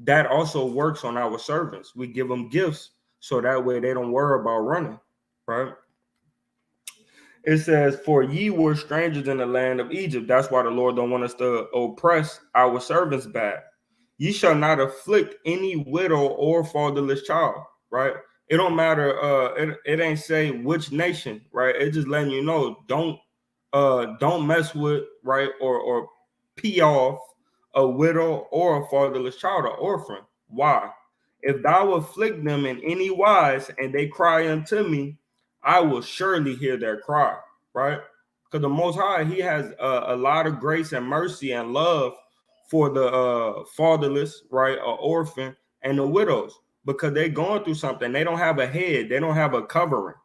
that also works on our servants. We give them gifts so that way they don't worry about running, right? It says, for ye were strangers in the land of Egypt. That's why the Lord don't want us to oppress our servants bad. Ye shall not afflict any widow or fatherless child, right? It don't matter, it ain't say which nation, right? It just letting you know, don't mess with, right, or pee off a widow or a fatherless child or orphan. Why? If thou afflict them in any wise and they cry unto me, I will surely hear their cry, right? Because the Most High, He has a lot of grace and mercy and love for the fatherless, right, or orphan, and the widows, because they're going through something. They don't have a head, they don't have a covering,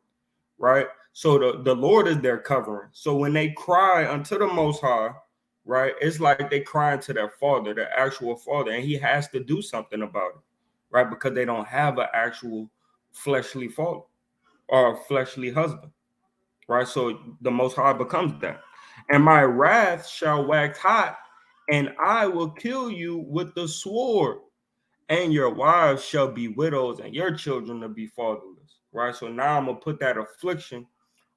right? So the Lord is their covering. So when they cry unto the Most High, right, it's like they crying to their father, their actual father, and He has to do something about it, right? Because they don't have an actual fleshly father or fleshly husband, right? So the Most High becomes that. And my wrath shall wax hot, and I will kill you with the sword, and your wives shall be widows, and your children will be fatherless, right? So now I'm gonna put that affliction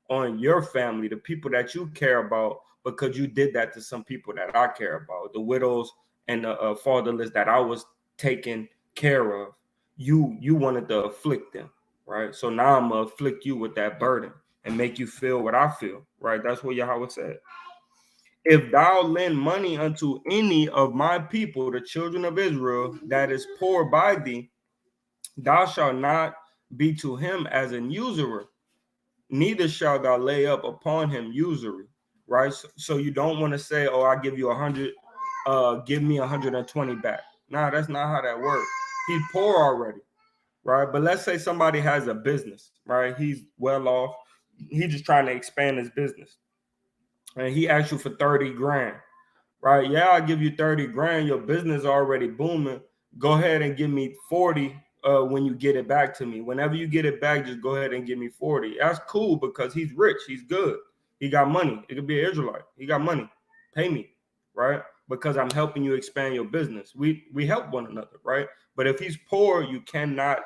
on your family, the people that you care about, because you did that to some people that I care about, the widows and the fatherless that I was taking care of. You wanted to afflict them, right? So now I'm gonna afflict you with that burden and make you feel what I feel, right? That's what Yahweh said. If thou lend money unto any of my people, the children of Israel, that is poor by thee, thou shalt not be to him as an usurer, neither shall thou lay up upon him usury, right? So you don't want to say, oh, I give you 100, give me 120 back. Nah, that's not how that works. He's poor already, right? But let's say somebody has a business, right? He's well off. He's just trying to expand his business. And he asks you for 30 grand, right? Yeah, I'll give you 30 grand. Your business already booming. Go ahead and give me 40 when you get it back to me. Whenever you get it back, just go ahead and give me 40. That's cool because he's rich. He's good. He got money. It could be an Israelite. He got money. Pay me, right? Because I'm helping you expand your business. We help one another, right? But if he's poor, you cannot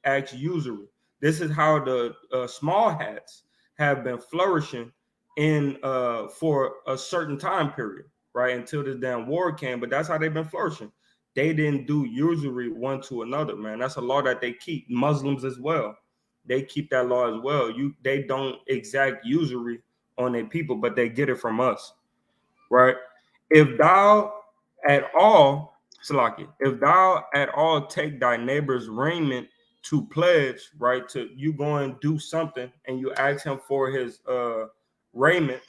ask usury. This is how the small hats have been flourishing in for a certain time period, right? Until this damn war came, but that's how they've been flourishing. They didn't do usury one to another, man. That's a law that they keep. Muslims as well, they keep that law as well. They don't exact usury on their people, but they get it from us, right? If thou at all, Salaki, if thou at all take thy neighbor's raiment to pledge, right? To you go and do something and you ask him for his raiment,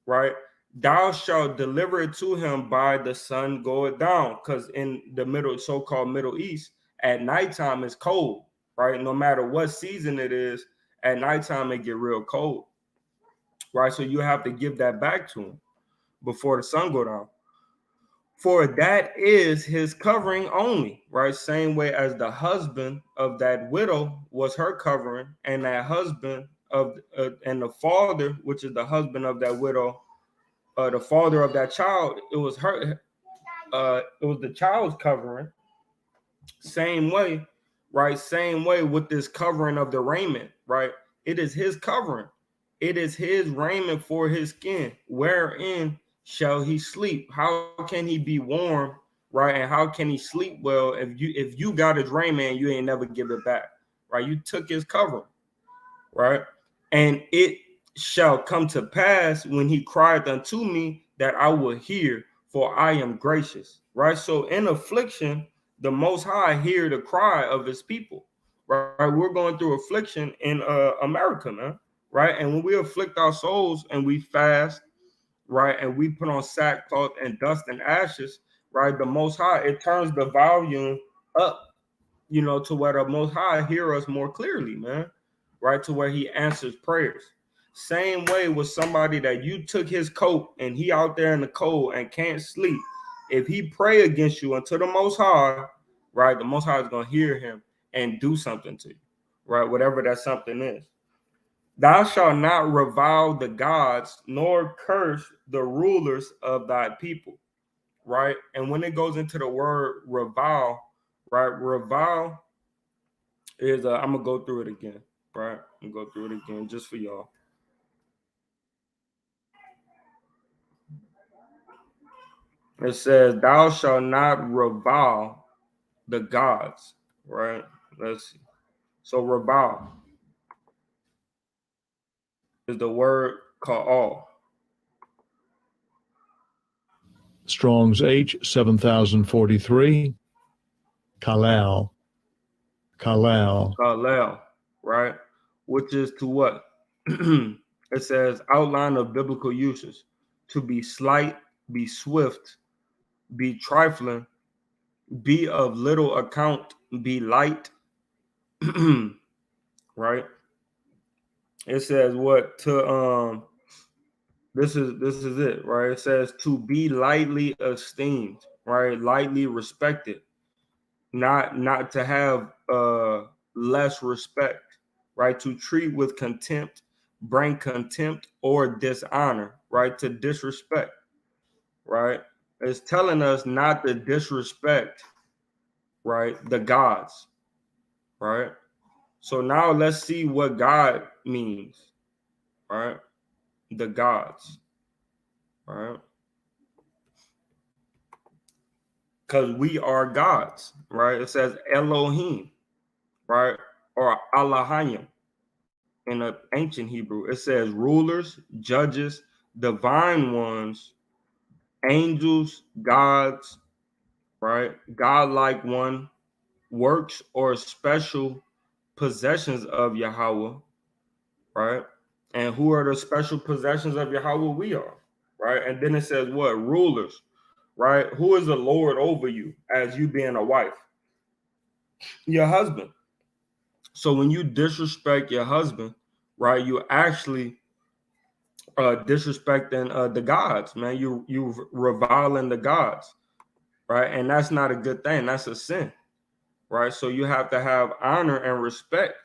right? Thou shalt deliver it to him by the sun going down, because in the so-called Middle East, at nighttime it's cold, right? No matter what season it is, at nighttime it get real cold, right? So you have to give that back to him before the sun go down. For that is his covering only, right? Same way as the husband of that widow was her covering, and that husband of and the father, which is the husband of that widow, the father of that child, it was her, it was the child's covering. Same way, right? Same way with this covering of the raiment, right? It is his covering. It is his raiment for his skin. Wherein shall he sleep? How can he be warm, right? And how can he sleep well if you got his raiment and you ain't never give it back, right? You took his covering, right? And it shall come to pass when he cried unto me that I will hear, for I am gracious, right? So in affliction, the Most High hear the cry of his people, right? We're going through affliction in America, man, right? And when we afflict our souls and we fast, right, and we put on sackcloth and dust and ashes, right, the Most High, it turns the volume up, to where the Most High hear us more clearly, man, right, to where he answers prayers. Same way with somebody that you took his coat and he out there in the cold and can't sleep. If he pray against you unto the Most High, right, the Most High is going to hear him and do something to you, right, whatever that something is. Thou shalt not revile the gods, nor curse the rulers of thy people, right? And when it goes into the word revile, right? Revile is I'm gonna go through it again, right? I'm gonna go through it again just for y'all. It says, "Thou shalt not revile the gods," right? Let's see. So revile is the word K.O.Y. Strong's H 7043. Kalal. Kalel, right? Which is to what? It says outline of biblical uses: to be slight, be swift, be trifling, be of little account, be light. Right? It says what to this is it, right? It says to be lightly esteemed, right? Lightly respected, not to have less respect, right? To treat with contempt, bring contempt or dishonor, right? To disrespect, right? It's telling us not to disrespect, right? The gods, right? So now let's see what God means, right? The gods, right? Because we are gods, right? It says Elohim, right? Or Allahayim in the ancient Hebrew. It says rulers, judges, divine ones, angels, gods, right? Godlike one, works or special possessions of Yahweh, right? And who are the special possessions of Yahweh? We are, right? And then it says what? Rulers, right? Who is the Lord over you as you being a wife? Your husband. So when you disrespect your husband, right, you actually disrespecting the gods, man. You reviling the gods, right? And that's not a good thing. That's a sin, right? So you have to have honor and respect,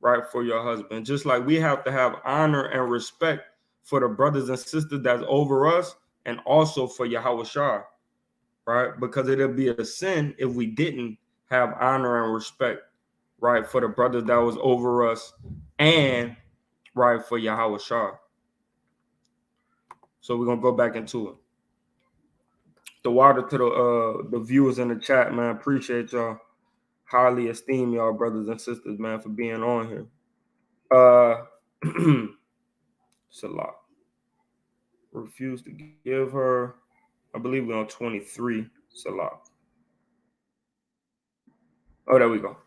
right, for your husband. Just like we have to have honor and respect for the brothers and sisters that's over us, and also for Yahweh Shah, right? Because it'll be a sin if we didn't have honor and respect, right, for the brothers that was over us, and right for Yahweh Shah. So we're gonna go back into it. The water to the viewers in the chat, man. Appreciate y'all. Highly esteem y'all, brothers and sisters, man, for being on here. It's a lot. Refuse to give her. I believe we're on 23. It's a lot. Oh, there we go.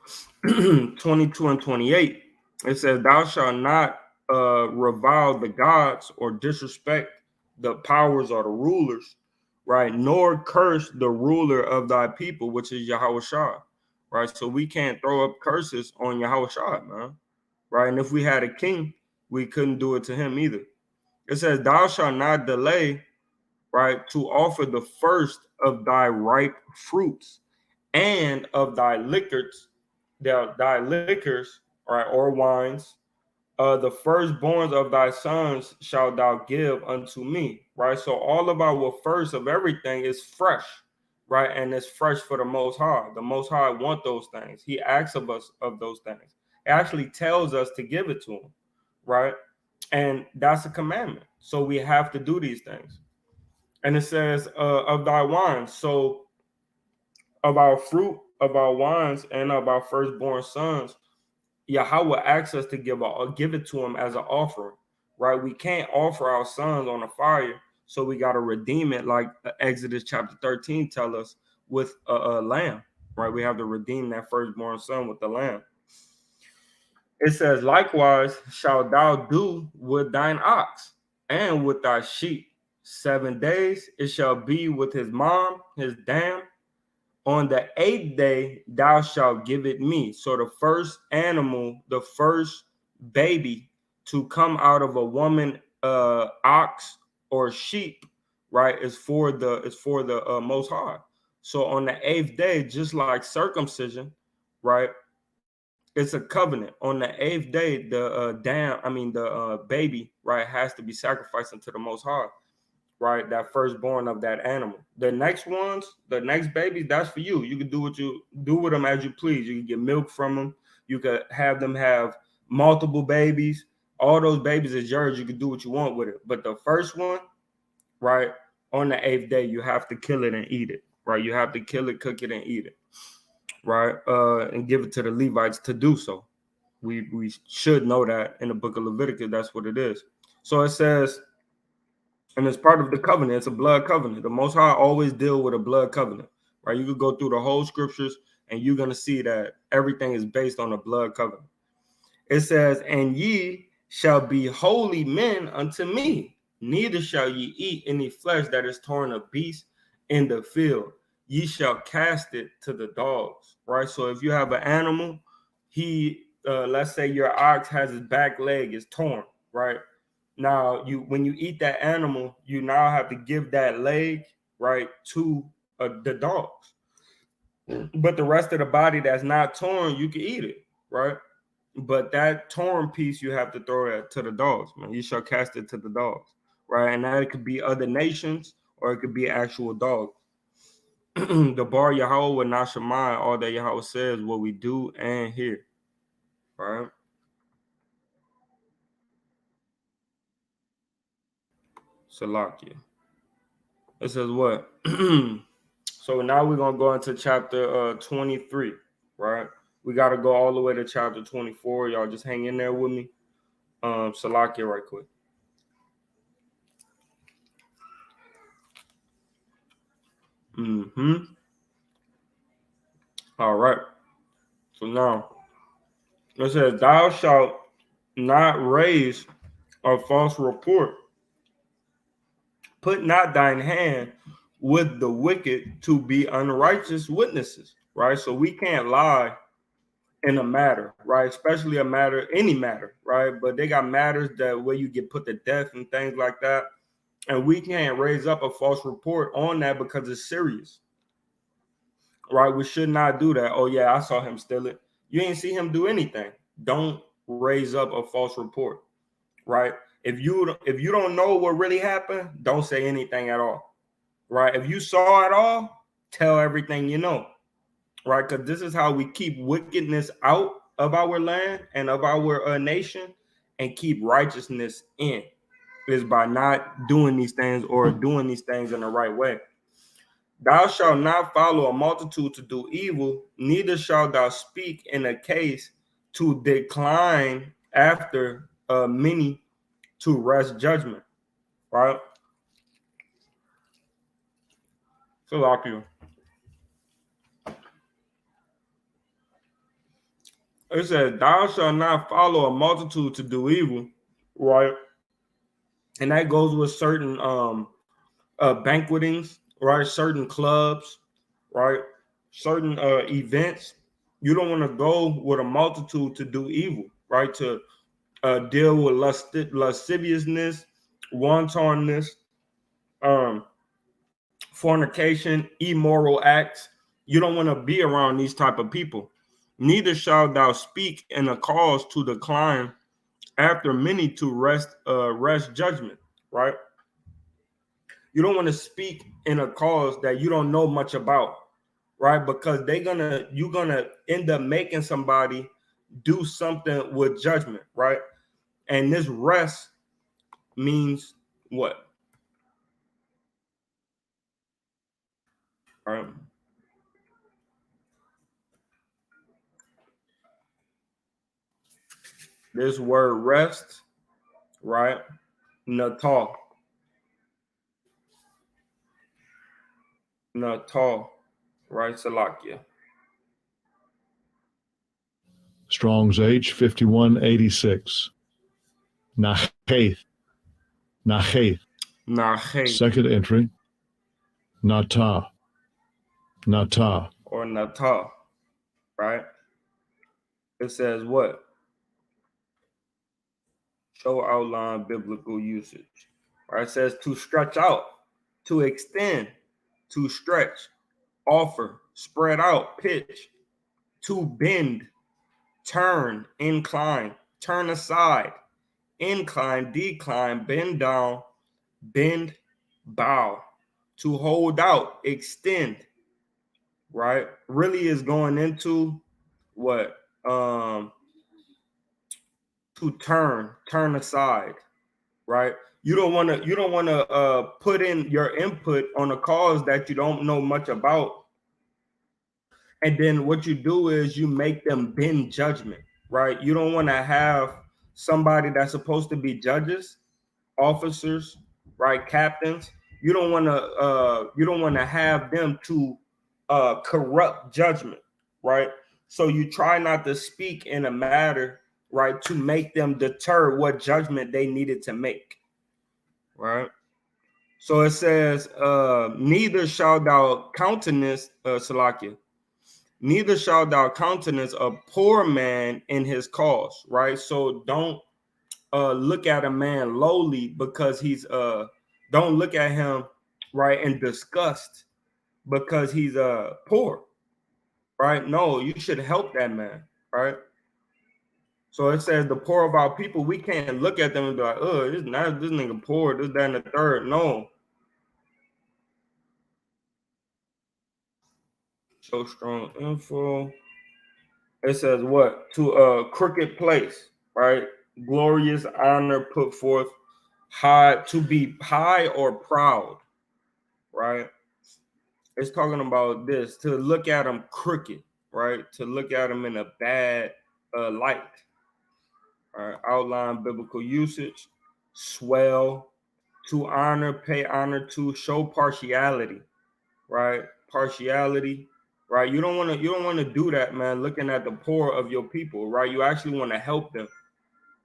22 and 28. It says, "Thou shalt not revile the gods or disrespect the powers or the rulers, right? Nor curse the ruler of thy people, which is Yahweh Shah." Right? So we can't throw up curses on Yahweh Shah, man. Right? And if we had a king, we couldn't do it to him either. It says, "Thou shalt not delay," right, "to offer the first of thy ripe fruits and of thy liquors, right, or wines, the firstborns of thy sons shalt thou give unto me," right? So all of our first of everything is fresh, right? And it's fresh for the Most High. The Most High want those things. He asks of us of those things. It actually tells us to give it to him, right? And that's a commandment. So we have to do these things. And it says of thy wines. So of our fruit, of our wines, and of our firstborn sons, Yahweh asks us to give it to him as an offering, right? We can't offer our sons on a fire, so we got to redeem it, like Exodus chapter 13 tell us, with a lamb, right? We have to redeem that firstborn son with the lamb. It says, "Likewise shalt thou do with thine ox and with thy sheep. 7 days it shall be with his mom, his dam. On the 8th day thou shalt give it me." So the first animal, the first baby to come out of a woman, ox or sheep, right, is for the Most High. So on the 8th day, just like circumcision, right, it's a covenant. On the 8th day, the baby, right, has to be sacrificed unto the Most High, right? That firstborn of that animal. The next ones, the next babies, that's for you. You can do what you do with them as you please. You can get milk from them. You could have them have multiple babies. All those babies is yours. You can do what you want with it. But the first one, right, on the 8th day, you have to kill it and eat it, right? You have to kill it, cook it, and eat it, right? And give it to the Levites to do so. We should know that in the book of Leviticus, that's what it is. So it says, and it's part of the covenant. It's a blood covenant. The Most High always deal with a blood covenant, right? You could go through the whole scriptures and you're going to see that everything is based on a blood covenant. It says, and ye shall be holy men unto me. Neither shall ye eat any flesh that is torn of beasts in the field. Ye shall cast it to the dogs, right? So if you have an animal, let's say your ox has his back leg is torn, right? Now, when you eat that animal, you now have to give that leg, right, to the dogs. But the rest of the body that's not torn, you can eat it, right? But that torn piece, you have to throw it to the dogs, man. You shall cast it to the dogs, right? And that it could be other nations or it could be actual dogs. The bar Yahweh will not shemai all that Yahweh says, what we do and hear, right? Salakia. It says what? So now we're going to go into chapter 23, right? We got to go all the way to chapter 24. Y'all just hang in there with me. Salakia right quick. All right. So now it says, thou shalt not raise a false report. Put not thine hand with the wicked to be unrighteous witnesses, right? So we can't lie in a matter, right? Especially a matter, any matter, right? But they got matters that where you get put to death and things like that. And we can't raise up a false report on that because it's serious, right? We should not do that. Oh yeah, I saw him steal it. You ain't see him do anything. Don't raise up a false report, right? If you don't know what really happened, don't say anything at all, right? If you saw it all, tell everything you know, right? Because this is how we keep wickedness out of our land and of our nation and keep righteousness in, is by not doing these things or doing these things in the right way. Thou shalt not follow a multitude to do evil, neither shalt thou speak in a case to decline after many to wrest judgment, right? So like you. It says, thou shalt not follow a multitude to do evil, right? And that goes with certain banquetings, right? Certain clubs, right? Certain events. You don't want to go with a multitude to do evil, right? To deal with lasciviousness, wantonness, fornication, immoral acts. You don't want to be around these type of people. Neither shalt thou speak in a cause to decline after many to rest judgment, right? You don't want to speak in a cause that you don't know much about, right? Because you're gonna end up making somebody do something with judgment, right? And this rest means what? Right? This word rest, right? Natal. Natal, right? Salakia. Strong's H 5186. Nacheth. Nacheth. Nahe Second entry. Nata. Nata. or Natal, right? It says what? Show outline biblical usage. Right? It says to stretch out, to extend, to stretch, offer, spread out, pitch, to bend, turn, incline, turn aside, incline, decline, bend down, bend, bow, to hold out, extend, right? Really is going into what? To turn aside, right? You don't want to put in your input on a cause that you don't know much about. And then what you do is you make them bend judgment, right? You don't want to have somebody that's supposed to be judges, officers, right, captains. You don't want to have them to corrupt judgment, right? So you try not to speak in a matter, right, to make them deter what judgment they needed to make, right? So it says, neither shall thou countenance, Salakia, neither shall thou countenance a poor man in his cause, right? So don't look at a man lowly because he's don't look at him, right, in disgust because he's poor, right? No, you should help that man, right? So it says the poor of our people, we can't look at them and be like, oh, this nigga poor, this, that, and the third. No. Show strong info. It says what? To a crooked place, right? Glorious honor put forth, high, to be high or proud, right? It's talking about this, to look at them crooked, right? To look at them in a bad light. All right. Outline biblical usage, swell, to honor, pay honor to, show partiality, right? Partiality, right? You don't want to do that, man. Looking at the poor of your people, right? You actually want to help them,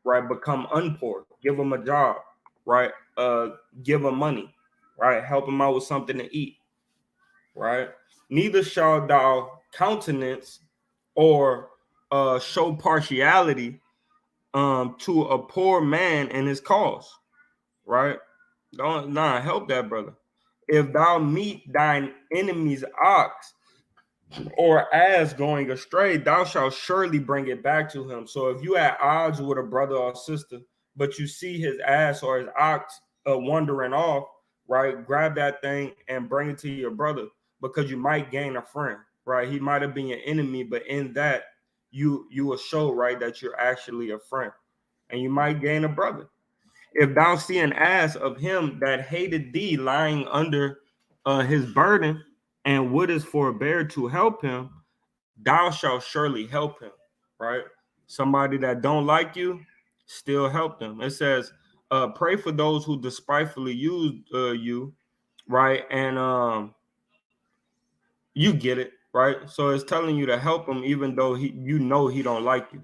right? Become unpoor, give them a job, right? Give them money, right? Help them out with something to eat, right? Neither shall thou countenance or show partiality to a poor man in his cause, right? Don't help that brother. If thou meet thine enemy's ox or as going astray, thou shalt surely bring it back to him. So if you at odds with a brother or sister, but you see his ass or his ox wandering off, right? Grab that thing and bring it to your brother because you might gain a friend, right? He might have been your enemy, but in that you will show, right, that you're actually a friend, and you might gain a brother. If thou see an ass of him that hated thee lying under his burden, and wouldest forbear to help him, thou shalt surely help him, right? Somebody that don't like you, still help them. It says, pray for those who despitefully use you, right? And you get it, right? So it's telling you to help him even though he don't like you,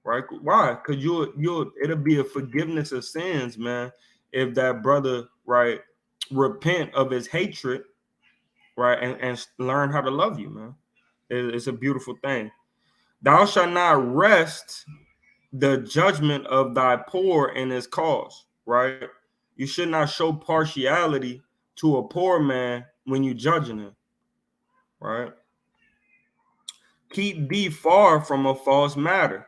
right? Why? Because it'll be a forgiveness of sins, man, if that brother, right, repent of his hatred, right, and learn how to love you, man. It's a beautiful thing. Thou shalt not rest the judgment of thy poor in his cause, right? You should not show partiality to a poor man when you judging him, right? Keep thee far from a false matter,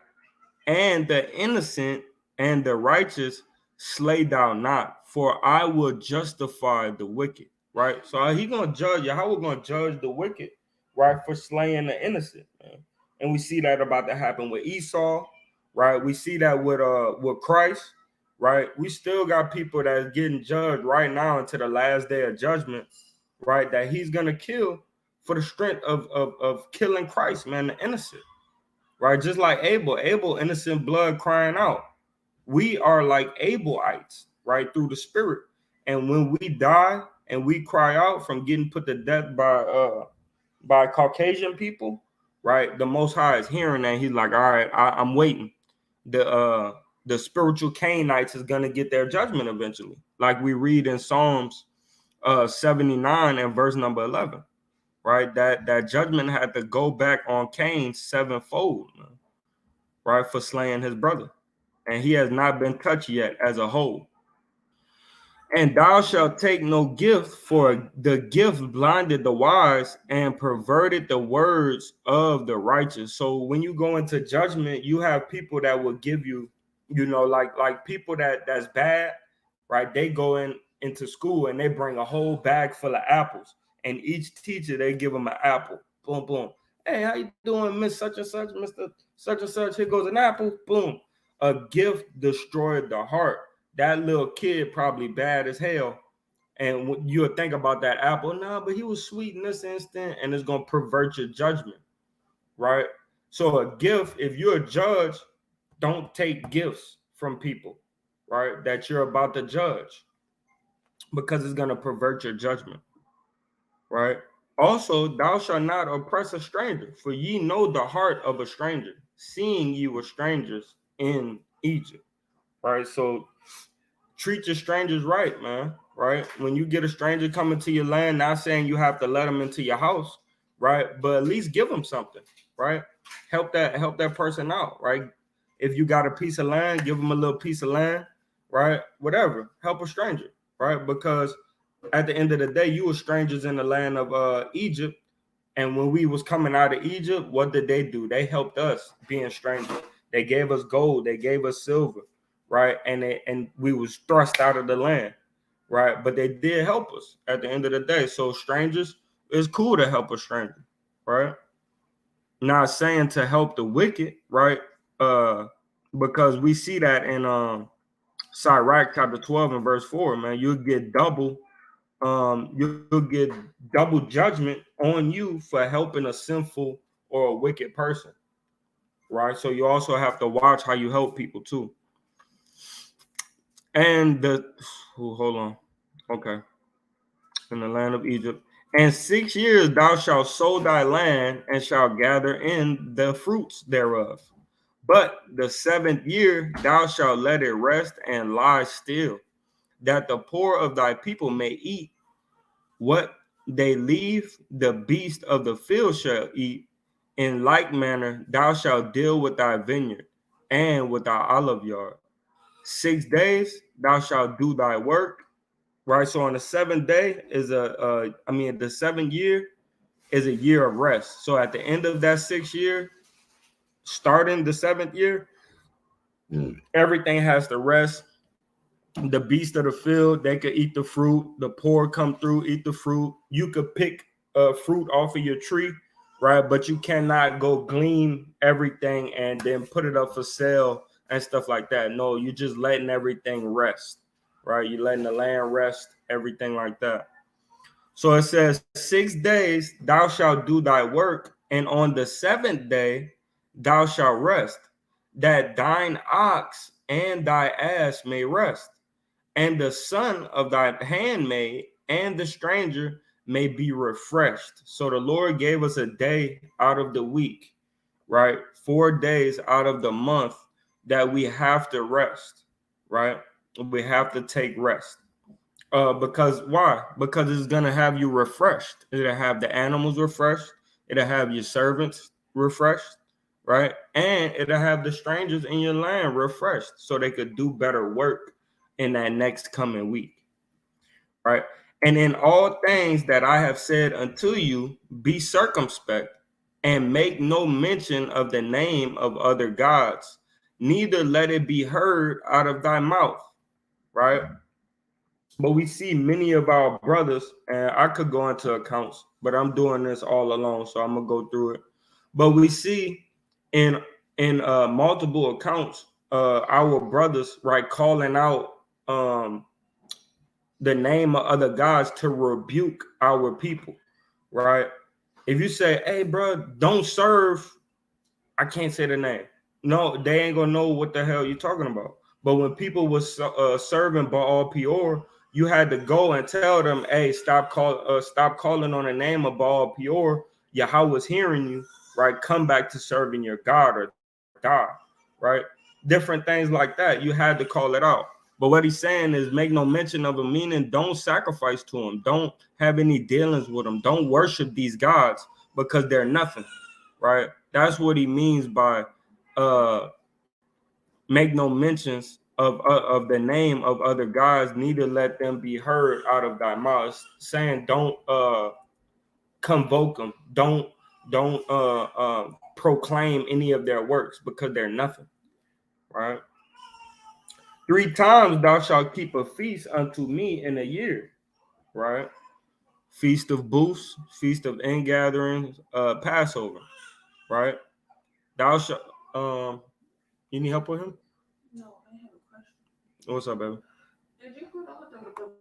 and the innocent and the righteous slay thou not, for I will justify the wicked, right? So he gonna judge you. How we gonna judge the wicked, right, for slaying the innocent, man? And we see that about to happen with Esau, right? We see that with Christ, right? We still got people that's getting judged right now until the last day of judgment, right? That he's gonna kill for the strength of killing Christ, man, the innocent, right? Just like Abel, innocent blood crying out. We are like Abelites, right, through the spirit. And when we die and we cry out from getting put to death by Caucasian people, right, the Most High is hearing that. He's like, all right, I'm waiting. The spiritual Canaanites is gonna get their judgment eventually, like we read in Psalms 79 and verse number 11. Right, that judgment had to go back on Cain sevenfold, right, for slaying his brother, and he has not been touched yet as a whole. And thou shalt take no gift, for the gift blinded the wise and perverted the words of the righteous. So when you go into judgment, you have people that will give you, like people that's bad, right? They go in into school and they bring a whole bag full of apples, and each teacher they give them an apple. Boom, boom. Hey, how you doing, Miss Such and Such, Mr. Such and Such? Here goes an apple. Boom. A gift destroyed the heart. That little kid probably bad as hell. And you'll think about that apple, nah, but he was sweet in this instant, and it's gonna pervert your judgment, right? So a gift, if you're a judge, don't take gifts from people, right? That you're about to judge, because it's gonna pervert your judgment, right? Also, thou shalt not oppress a stranger, for ye know the heart of a stranger, seeing ye were strangers in Egypt, right? So treat your strangers right, man. Right? When you get a stranger coming to your land, not saying you have to let them into your house, right? But at least give them something, right? Help that person out, right? If you got a piece of land, give them a little piece of land, right? Whatever. Help a stranger, right? Because at the end of the day, you were strangers in the land of Egypt. And when we was coming out of Egypt, what did they do? They helped us being strangers. They gave us gold, they gave us silver, right? And we was thrust out of the land, right? But they did help us at the end of the day. So strangers, it's cool to help a stranger, right? Not saying to help the wicked, right? Because we see that in Sirach chapter 12 and verse 4, man. You'll get you'll get double judgment on you for helping a sinful or a wicked person, right? So you also have to watch how you help people too. And hold on, okay, in the land of Egypt, and 6 years thou shalt sow thy land and shalt gather in the fruits thereof. But the 7th year thou shalt let it rest and lie still, that the poor of thy people may eat what they leave, the beast of the field shall eat. In like manner, thou shalt deal with thy vineyard and with thy olive yard. 6 days thou shalt do thy work. Right. So on the 7th day is the 7th year is a year of rest. So at the end of that 6th year, starting the 7th year, everything has to rest. The beast of the field, they could eat the fruit. The poor come through, eat the fruit. You could pick fruit off of your tree, right? But you cannot go glean everything and then put it up for sale and stuff like that. No, you're just letting everything rest, right? You're letting the land rest, everything like that. So it says, 6 days thou shalt do thy work, and on the 7th day thou shalt rest, that thine ox and thy ass may rest, and the son of thy handmaid and the stranger may be refreshed. So the Lord gave us a day out of the week, right? 4 days out of the month that we have to rest, right? We have to take rest. Because why? Because it's gonna have you refreshed. It'll have the animals refreshed. It'll have your servants refreshed, right? And it'll have the strangers in your land refreshed, so they could do better work in that next coming week, right? And in all things that I have said unto you, be circumspect and make no mention of the name of other gods, neither let it be heard out of thy mouth, right? But we see many of our brothers, and I could go into accounts, but I'm doing this all alone, so I'm gonna go through it. But we see in multiple accounts, our brothers, right, calling out the name of other gods to rebuke our people, right? If you say, "Hey, bro, don't serve," I can't say the name. No, they ain't gonna know what the hell you're talking about. But when people was serving Baal Peor, you had to go and tell them, "Hey, stop calling on the name of Baal Peor. Yahweh was hearing you, right? Come back to serving your God or die, right? Different things like that. You had to call it out. But what he's saying is, make no mention of him, meaning don't sacrifice to him, don't have any dealings with him, don't worship these gods because they're nothing, right? That's what he means by make no mentions of the name of other gods, neither let them be heard out of thy mouth. Saying don't convoke them, don't proclaim any of their works because they're nothing, right? 3 times thou shalt keep a feast unto me in a year, right? Feast of Booths, Feast of Ingatherings, Passover, right? Thou shalt, you need help with him? No, I have a question. What's up, baby? Did you put all the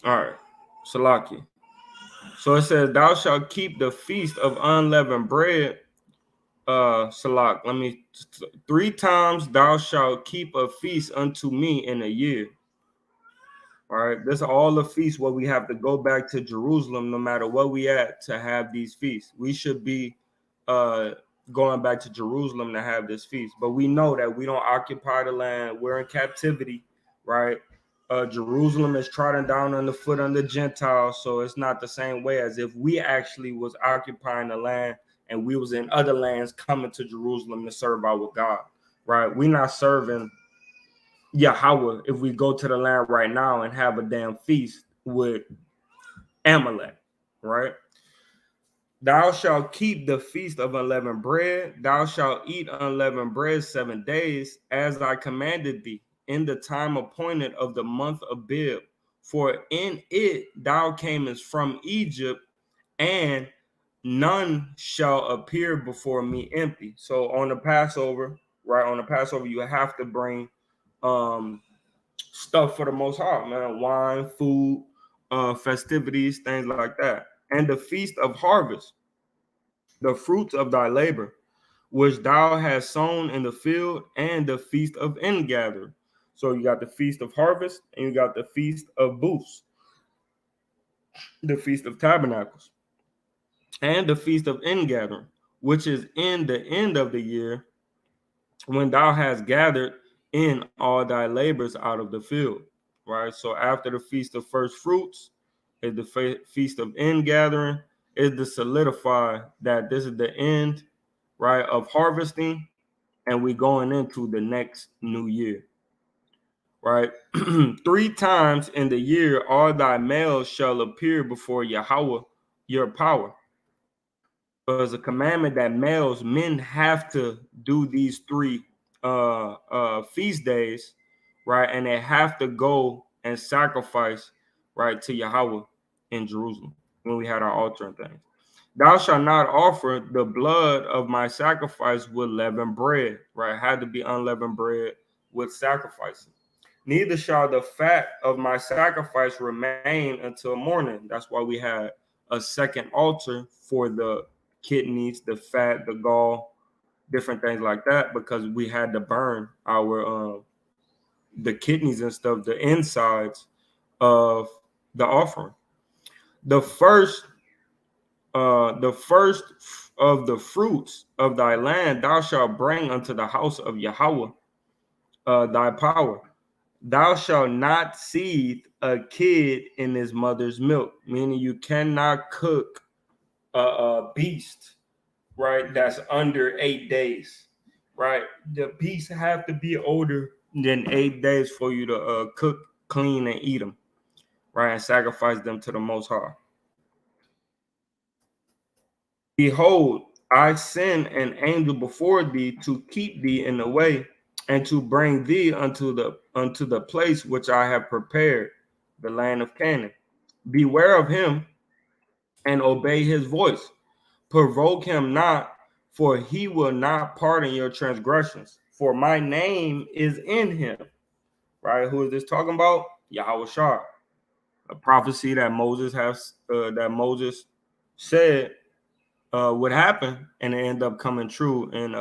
All right, Salaki. So it says, thou shalt keep the feast of unleavened bread. Salak, 3 times thou shalt keep a feast unto me in a year. All right, this are all the feasts where we have to go back to Jerusalem no matter where we at to have these feasts. We should be uh going back to Jerusalem to have this feast. But we know that we don't occupy the land. We're in captivity, right? Jerusalem is trodden down underfoot under Gentiles, so it's not the same way as if we actually was occupying the land and we was in other lands coming to Jerusalem to serve our God, right? We're not serving Yahweh if we go to the land right now and have a damn feast with Amalek, right? Thou shalt keep the feast of unleavened bread. Thou shalt eat unleavened bread 7 days, as I commanded thee, in the time appointed of the month of Bib. For in it thou camest from Egypt, and none shall appear before me empty. So on the Passover, right? On the Passover, you have to bring stuff for the Most High, man. Wine, food, festivities, things like that. And the feast of harvest, the fruits of thy labor, which thou hast sown in the field, and the feast of ingathering. So you got the feast of harvest, and you got the feast of booths, the feast of tabernacles, and the feast of ingathering, which is in the end of the year, when thou hast gathered in all thy labors out of the field, right? So after the feast of first fruits is the feast of ingathering, is to solidify that this is the end, right, of harvesting, and we going into the next new year, right? 3 times in the year all thy males shall appear before Yahweh your power. So it's a commandment that males, men have to do these 3 feast days, right? And they have to go and sacrifice, right, to Yahweh in Jerusalem when we had our altar and things. Thou shalt not offer the blood of my sacrifice with leavened bread, right? It had to be unleavened bread with sacrificing. Neither shall the fat of my sacrifice remain until morning. That's why we had a second altar for the kidneys, the fat, the gall, different things like that, because we had to burn our the kidneys and stuff, the insides of the offering. The first of the fruits of thy land thou shalt bring unto the house of Yahweh thy power. Thou shalt not seethe a kid in his mother's milk, meaning you cannot cook a beast, right, that's under 8 days, right? The beasts have to be older than 8 days for you to cook, clean, and eat them, right, and sacrifice them to the Most High. Behold, I send an angel before thee to keep thee in the way, and to bring thee unto the place which I have prepared, the land of Canaan. Beware of him and obey his voice. Provoke him not, for he will not pardon your transgressions. For my name is in him. Right? Who is this talking about? Yahweh Ashar, a prophecy that Moses said would happen, and it ended up coming true in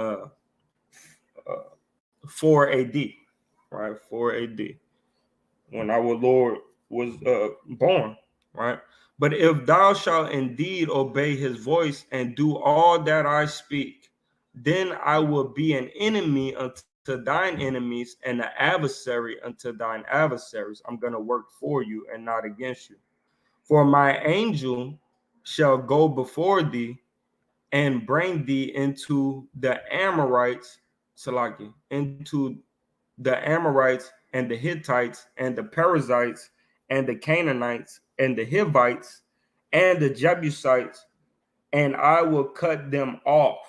4 AD, right? 4 AD, when our Lord was born, right? But if thou shalt indeed obey his voice and do all that I speak, then I will be an enemy unto to thine enemies, and the adversary unto thine adversaries. I'm going to work for you and not against you. For my angel shall go before thee and bring thee into the Amorites, Salaki, into the Amorites and the Hittites and the Perizzites and the Canaanites and the Hivites and the Jebusites, and I will cut them off.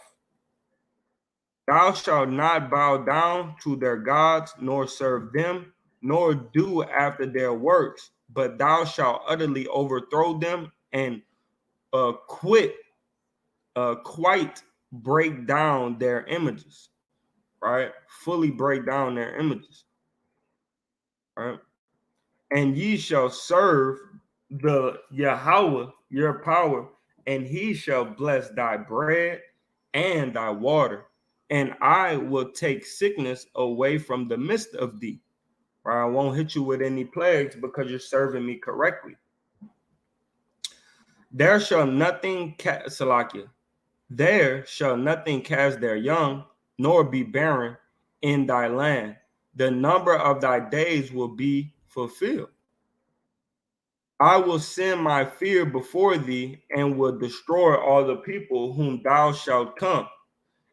Thou shalt not bow down to their gods, nor serve them, nor do after their works, but thou shalt utterly overthrow them and quite break down their images, right? Fully break down their images, right? And ye shall serve the Yahweh, your power, and he shall bless thy bread and thy water, and I will take sickness away from the midst of thee. Right? I won't hit you with any plagues because you're serving me correctly. There shall nothing Salakia. There shall nothing cast their young, nor be barren in thy land. The number of thy days will be fulfilled. I will send my fear before thee and will destroy all the people whom thou shalt come.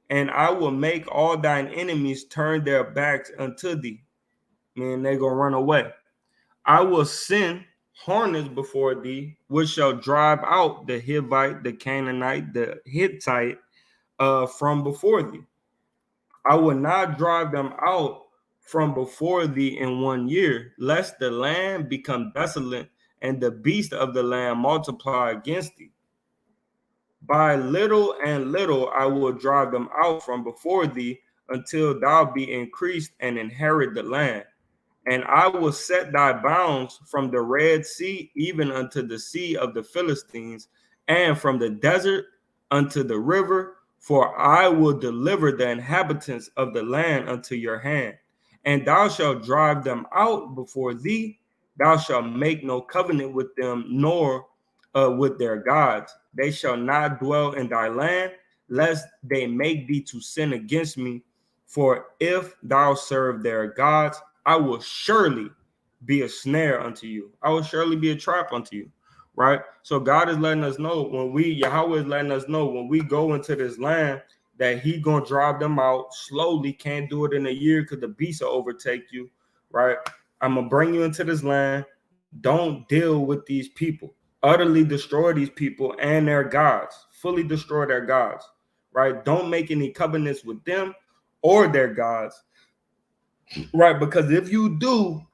And I will make all thine enemies turn their backs unto thee. Man, they gonna run away. I will send hornets before thee, which shall drive out the Hivite, the Canaanite, the Hittite from before thee. I will not drive them out from before thee in 1 year, lest the land become desolate and the beasts of the land multiply against thee. By little and little I will drive them out from before thee until thou be increased and inherit the land. And I will set thy bounds from the Red Sea even unto the sea of the Philistines, and from the desert unto the river, for I will deliver the inhabitants of the land unto your hand. And thou shalt drive them out before thee. Thou shalt make no covenant with them, nor with their gods. They shall not dwell in thy land, lest they make thee to sin against me. For if thou serve their gods, I will surely be a snare unto you. I will surely be a trap unto you. Right? So God is letting us know Yahweh is letting us know when we go into this land that he gonna drive them out slowly. Can't do it in a year because the beast will overtake you. Right? I'm gonna bring you into this land. Don't deal with these people. Utterly destroy these people and their gods. Fully destroy their gods. Right? Don't make any covenants with them or their gods. Right, because if you do,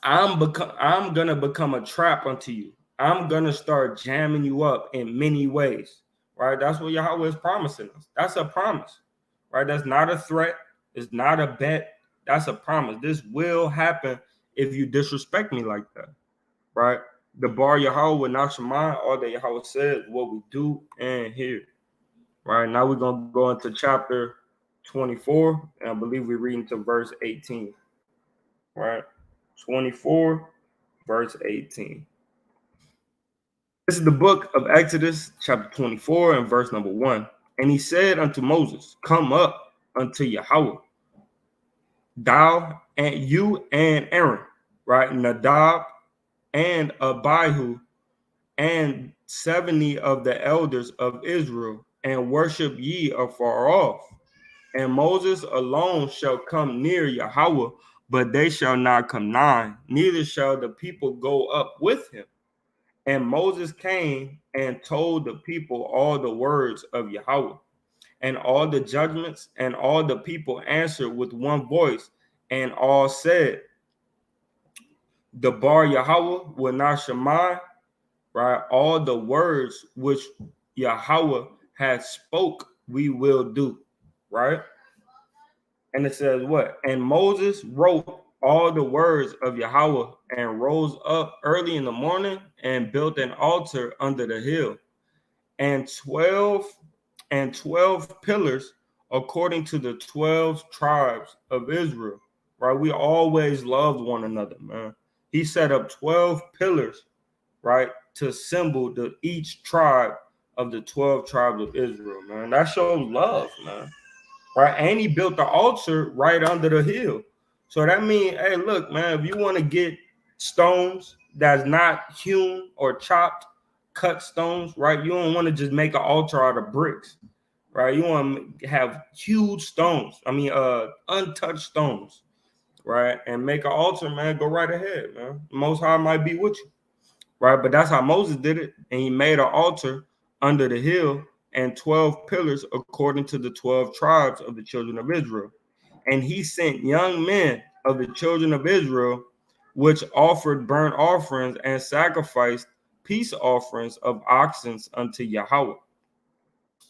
I'm gonna become a trap unto you. I'm gonna start jamming you up in many ways. Right, that's what Yahweh is promising us. That's a promise. Right, that's not a threat. It's not a bet. That's a promise. This will happen if you disrespect me like that. Right, the bar Yahweh will not shema. All that Yahweh says, what we do and hear. Right, now we're gonna go into chapter 24, and I believe we're reading to verse 18. Right, 24, verse 18. This is the book of Exodus, chapter 24, and verse number 1. And he said unto Moses, come up unto Yahweh, thou and you and Aaron, right? Nadab and Abihu and 70 of the elders of Israel, and worship ye afar off. And Moses alone shall come near Yahweh, but they shall not come nigh, neither shall the people go up with him. And Moses came and told the people all the words of Yahweh, and all the judgments, and all the people answered with one voice, and all said, the bar Yahweh will not shema, right? All the words which Yahweh has spoke, we will do, right? And it says what? And Moses wrote all the words of Yahweh and rose up early in the morning and built an altar under the hill, and 12 pillars according to the 12 tribes of Israel. Right? We always loved one another, man. He set up 12 pillars, right, to symbol each tribe of the 12 tribes of Israel, man. That shows love, man. right? And he built the altar right under the hill. So that means, hey, look, man, if you want to get stones that's not hewn or chopped, cut stones, right? You don't want to just make an altar out of bricks, right? You want to have huge stones. I mean, untouched stones, right? And make an altar, man. Go right ahead, man. The Most High might be with you, right? But that's how Moses did it, and he made an altar under the hill and 12 pillars according to the 12 tribes of the children of Israel. And he sent young men of the children of Israel, which offered burnt offerings and sacrificed peace offerings of oxen unto Yahweh.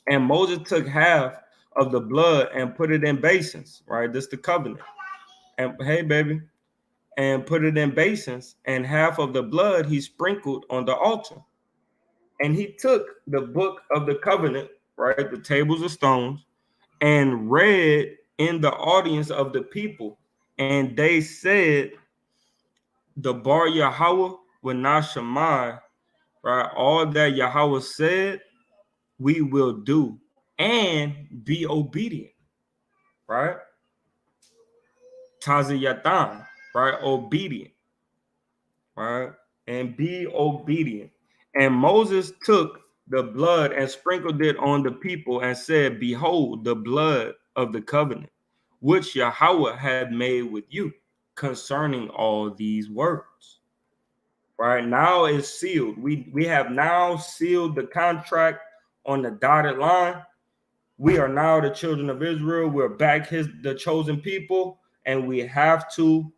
And Moses took half of the blood and put it in basins, right? This is the covenant. And hey, baby, and put it in basins, and half of the blood he sprinkled on the altar. And he took the book of the covenant, right, the tables of stones, and read in the audience of the people. And they said, the bar Yahweh will not Shemai, right? All that Yahweh said, we will do and be obedient, right? Taziyatan, right? Obedient, right? And be obedient. And Moses took the blood and sprinkled it on the people and said, behold, the blood of the covenant, which Yahweh had made with you concerning all these words. Right now it's sealed. We have now sealed the contract on the dotted line. We are now the children of Israel. We're back the chosen people, and we have to,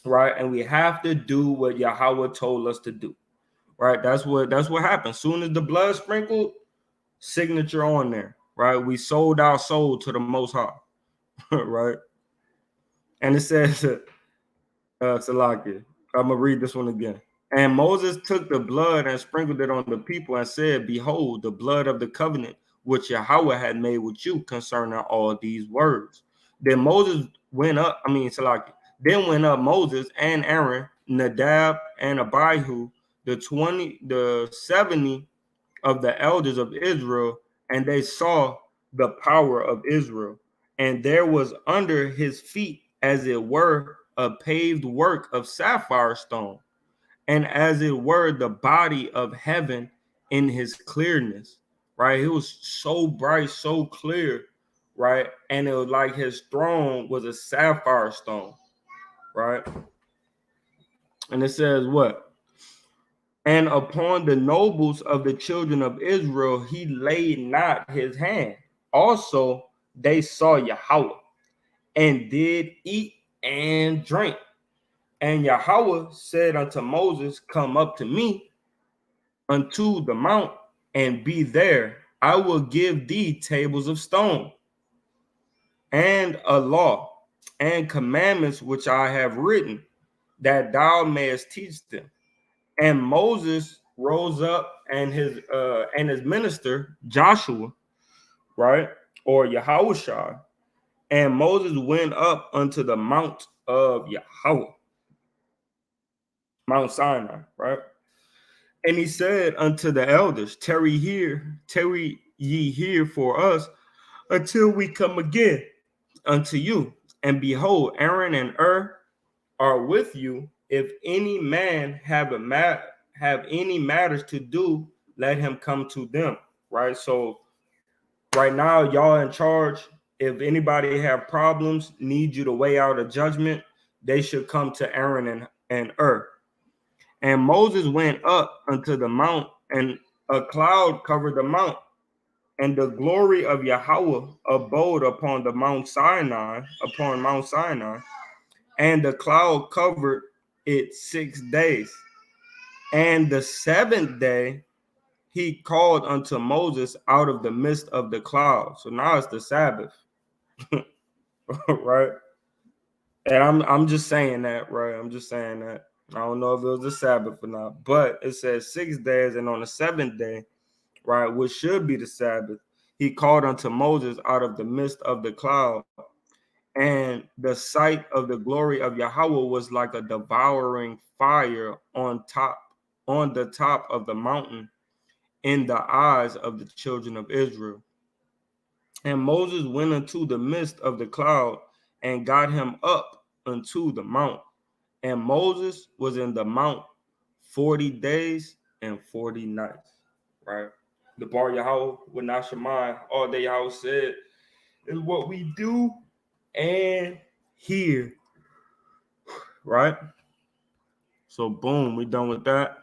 right? And we have to do what Yahweh told us to do. Right? That's what happened. Soon as the blood sprinkled, signature on there, right? We sold our soul to the Most High, right? And it says, Salaki, I'm gonna read this one again. And Moses took the blood and sprinkled it on the people and said, behold, the blood of the covenant which Yahweh had made with you concerning all these words. Then Moses went up, Salaki, then went up Moses and Aaron, Nadab and Abihu, the 70 of the elders of Israel, and they saw the power of Israel. And there was under his feet, as it were, a paved work of sapphire stone, and as it were, the body of heaven in his clearness. Right? It was so bright, so clear, right? And it was like his throne was a sapphire stone, right? And it says what? And upon the nobles of the children of Israel, he laid not his hand. Also, they saw Yahweh and did eat and drink. And Yahweh said unto Moses, come up to me unto the mount and be there. I will give thee tables of stone and a law and commandments which I have written, that thou mayest teach them. And Moses rose up and his minister Joshua, right, or Yahushua, and Moses went up unto the mount of Yahweh, Mount Sinai, right? And he said unto the elders, tarry ye here for us until we come again unto you. And behold, Aaron and are with you. If any man have any matters to do, let him come to them. Right. So right now, y'all in charge. If anybody have problems, need you to weigh out a judgment, they should come to Aaron and And Moses went up unto the mount, and a cloud covered the mount, and the glory of Yahweh abode upon Mount Sinai, and the cloud covered it 6 days. And the 7th day he called unto Moses out of the midst of the cloud. So now it's the Sabbath, right? And I'm just saying that, right? I'm just saying that. I don't know if it was the Sabbath or not, but it says 6 days, and on the 7th day, right, which should be the Sabbath, he called unto Moses out of the midst of the cloud. And the sight of the glory of Yahweh was like a devouring fire on the top of the mountain in the eyes of the children of Israel. And Moses went into the midst of the cloud and got him up unto the mount. And Moses was in the mount 40 days and 40 nights. Right? The bar Yahweh would not shemai. All that Yahweh said is what we do and hear. Right? So boom, we done with that.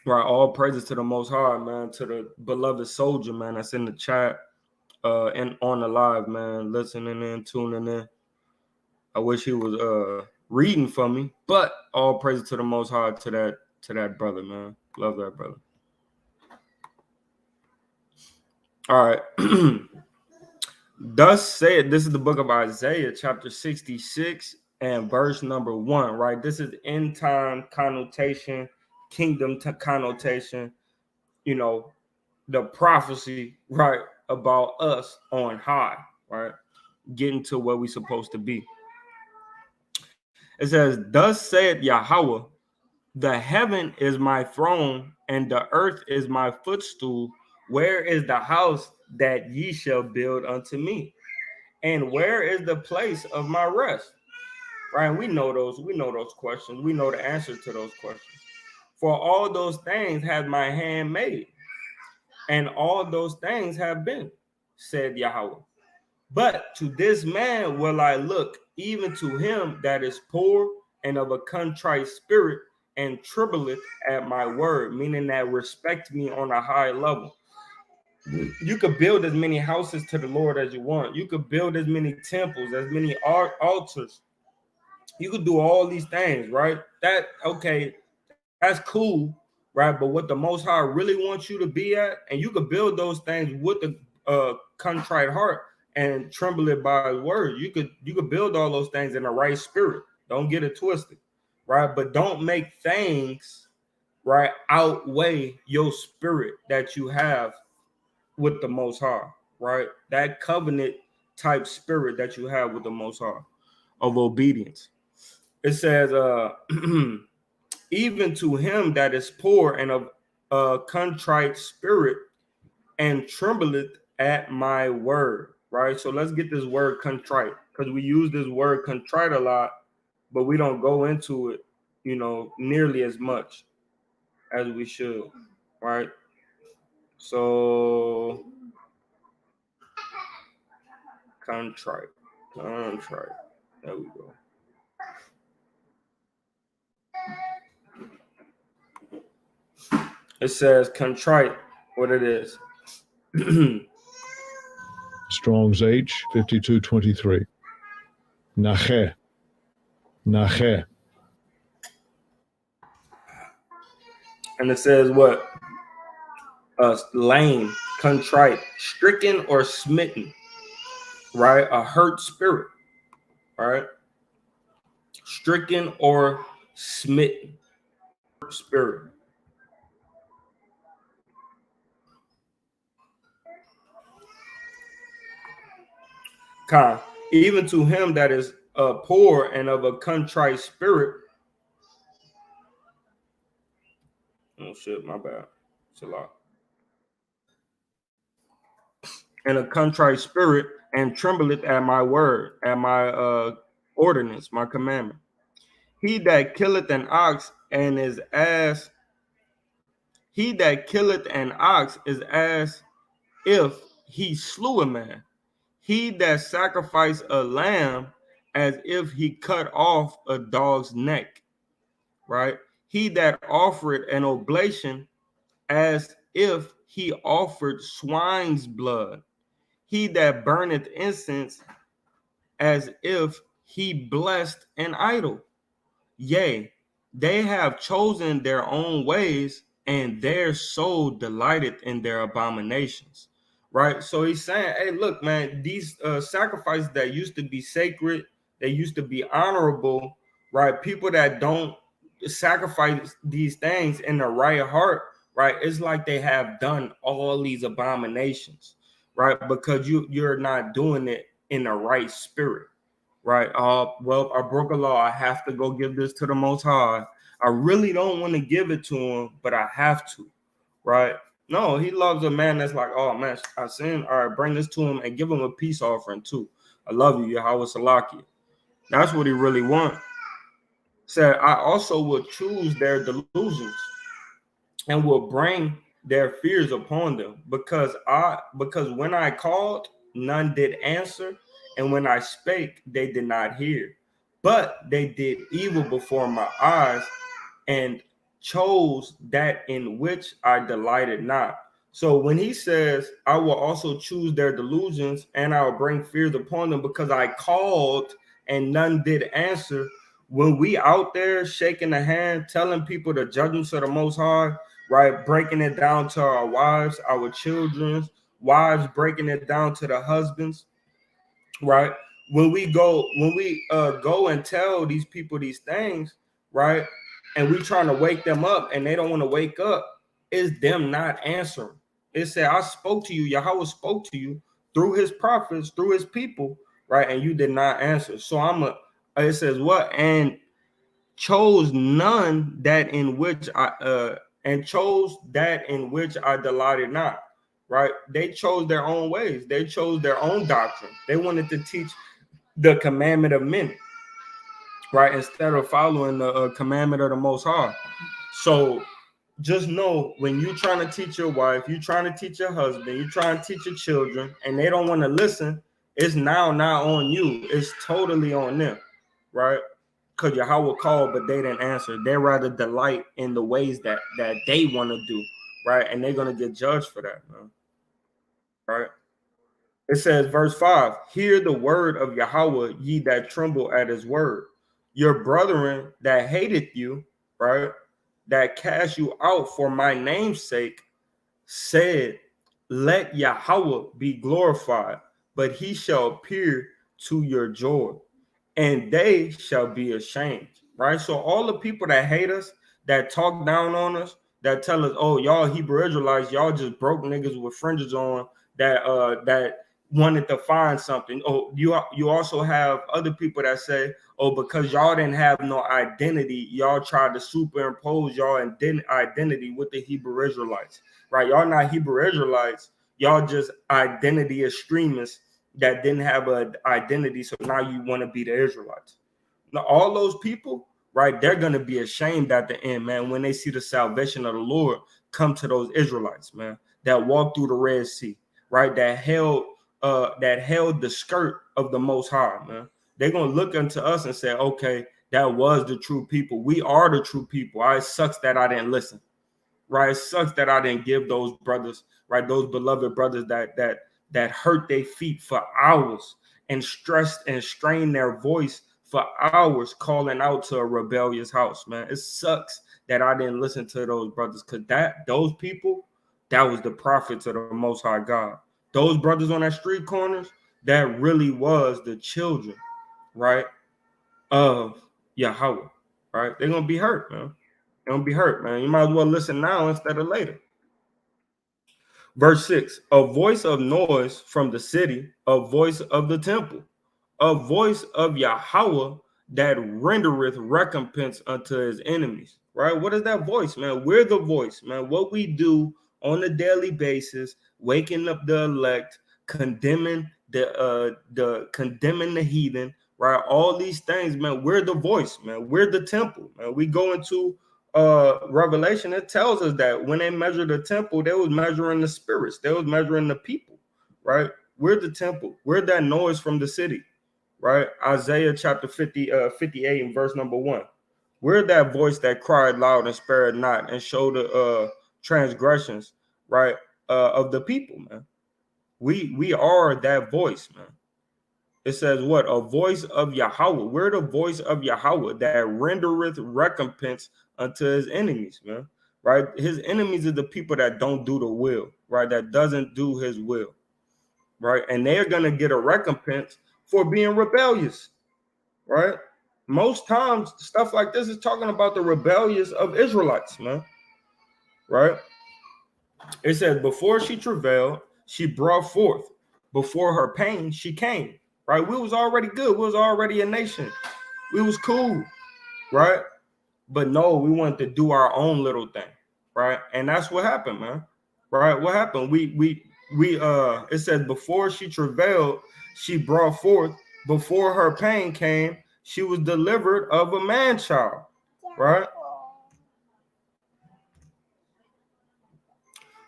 Right, all praises to the Most High, man, to the beloved soldier, man, that's in the chat, and on the live, man, listening in, tuning in. I wish he was reading for me, but all praises to the Most High, to that brother, man. Love that brother. All right. Thus said, this is the book of Isaiah, chapter 66 and verse number 1, right? This is end time connotation, kingdom connotation, you know, the prophecy, right, about us on high, right, getting to where we supposed to be. It says, thus said Yahweh, the heaven is my throne and the earth is my footstool. Where is the house that ye shall build unto me? And where is the place of my rest? Right, we know those questions. We know the answers to those questions. For all those things have my hand made, and all those things have been, said Yahweh. But to this man will I look, even to him that is poor and of a contrite spirit, and trembleth at my word, meaning that respect me on a high level. You could build as many houses to the Lord as you want. You could build as many temples, as many altars. You could do all these things, right? That's cool, right? But what the Most High really wants you to be at, and you could build those things with the contrite heart and tremble it by His word. You could build all those things in the right spirit. Don't get it twisted, right? But don't make things, right, outweigh your spirit that you have with the Most High, right? That covenant type spirit that you have with the Most High of obedience. It says, even to him that is poor and of a contrite spirit, and trembleth at my word. Right. So let's get this word contrite, because we use this word contrite a lot, but we don't go into it, nearly as much as we should. Right. So contrite. There we go. It says contrite, what it is. Strong's H 5223. Nache. And it says what? Lame, contrite, stricken or smitten, right? A hurt spirit, right? Stricken or smitten spirit. Even to him that is poor and of a contrite spirit. Oh shit, my bad. It's a lot. And a contrite spirit, and trembleth at my word, at my ordinance, my commandment. He that killeth an ox and is as he that killeth an ox is as if he slew a man. He that sacrificed a lamb as if he cut off a dog's neck, right? He that offered an oblation as if he offered swine's blood. He that burneth incense as if he blessed an idol. Yea, they have chosen their own ways, and their soul delighted in their abominations. Right? So he's saying, hey, look, man, these sacrifices that used to be sacred, they used to be honorable, right? People that don't sacrifice these things in the right heart, right? It's like they have done all these abominations, right? Because you're not doing it in the right spirit. Right. Well, I broke a law. I have to go give this to the Most High. I really don't want to give it to him, but I have to. Right. No, he loves a man that's like, oh man, I sin. All right, bring this to him and give him a peace offering too. I love you, Yahweh Salakia. That's what he really wants. Said, I also will choose their delusions and will bring their fears upon them, because when I called, none did answer, and when I spake, they did not hear. But they did evil before my eyes, and chose that in which I delighted not. So when he says, I will also choose their delusions and I will bring fears upon them because I called and none did answer. When we out there shaking the hand, telling people the judgments of the Most High, right? Breaking it down to our wives, our children's wives, breaking it down to the husbands, right? When we go and tell these people these things, right? And we trying to wake them up and they don't want to wake up, it's them not answering. It said, I spoke to you, Yahweh spoke to you through his prophets, through his people, right? And you did not answer. So it says what? And chose none that in which I delighted not. Right? They chose their own ways. They chose their own doctrine. They wanted to teach the commandment of men, right? Instead of following the commandment of the Most High. So just know, when you're trying to teach your wife, you're trying to teach your husband, you're trying to teach your children, and they don't want to listen, it's now not on you. It's totally on them, right? Because Yahweh called, but they didn't answer. They rather delight in the ways that they want to do, right? And they're going to get judged for that, man. Right? It says, verse 5, hear the word of Yahweh, ye that tremble at his word. Your brethren that hated you, right, that cast you out for my name's sake, said, let Yahweh be glorified, but he shall appear to your joy, and they shall be ashamed. Right? So all the people that hate us, that talk down on us, that tell us, oh, y'all Hebrew Israelites, y'all just broke niggas with fringes on, that wanted to find something. Oh, you also have other people that say, oh, because y'all didn't have no identity, y'all tried to superimpose y'all identity with the Hebrew Israelites. Right? Y'all not Hebrew Israelites, y'all just identity extremists that didn't have an identity, so now you want to be the Israelites. Now, all those people, right, they're going to be ashamed at the end, man, when they see the salvation of the Lord come to those Israelites, man, that walked through the Red Sea, right, that held the skirt of the Most High, man. They're going to look unto us and say, okay, that was the true people. We are the true people. It sucks that I didn't listen. Right? It sucks that I didn't give those brothers, right, those beloved brothers that hurt their feet for hours and stressed and strained their voice for hours, calling out to a rebellious house, man. It sucks that I didn't listen to those brothers, because those people, that was the prophets of the Most High God. Those brothers on that street corners, that really was the children, right, of Yahweh, right? They're gonna be hurt, man. Don't be hurt, man. You might as well listen now instead of later. Verse 6, a voice of noise from the city, a voice of the temple, a voice of Yahweh that rendereth recompense unto his enemies. Right? What is that voice, man? We're the voice, man. What we do on a daily basis, waking up the elect, condemning the heathen, right? All these things, man. We're the voice, man. We're the temple, man. We go into Revelation. It tells us that when they measured the temple, they was measuring the spirits, they was measuring the people, right? We're the temple. We're that noise from the city, right? Isaiah chapter 58 and verse number 1. We're that voice that cried loud and spared not, and showed the transgressions, right, of the people, man. We are that voice, man. It says what? A voice of Yahweh. We're the voice of Yahweh that rendereth recompense unto his enemies, man. Right? His enemies are the people that don't do the will, right? That doesn't do his will, right? And they're gonna get a recompense for being rebellious, right? Most times, stuff like this is talking about the rebellious of Israelites, man. Right? It says, before she travailed, she brought forth. Before her pain, she came. Right? We was already good. We was already a nation. We was cool. Right? But no, we wanted to do our own little thing. Right? And that's what happened, man. right? What happened? We it says before she travailed, she brought forth. Before her pain came, she was delivered of a man child, right?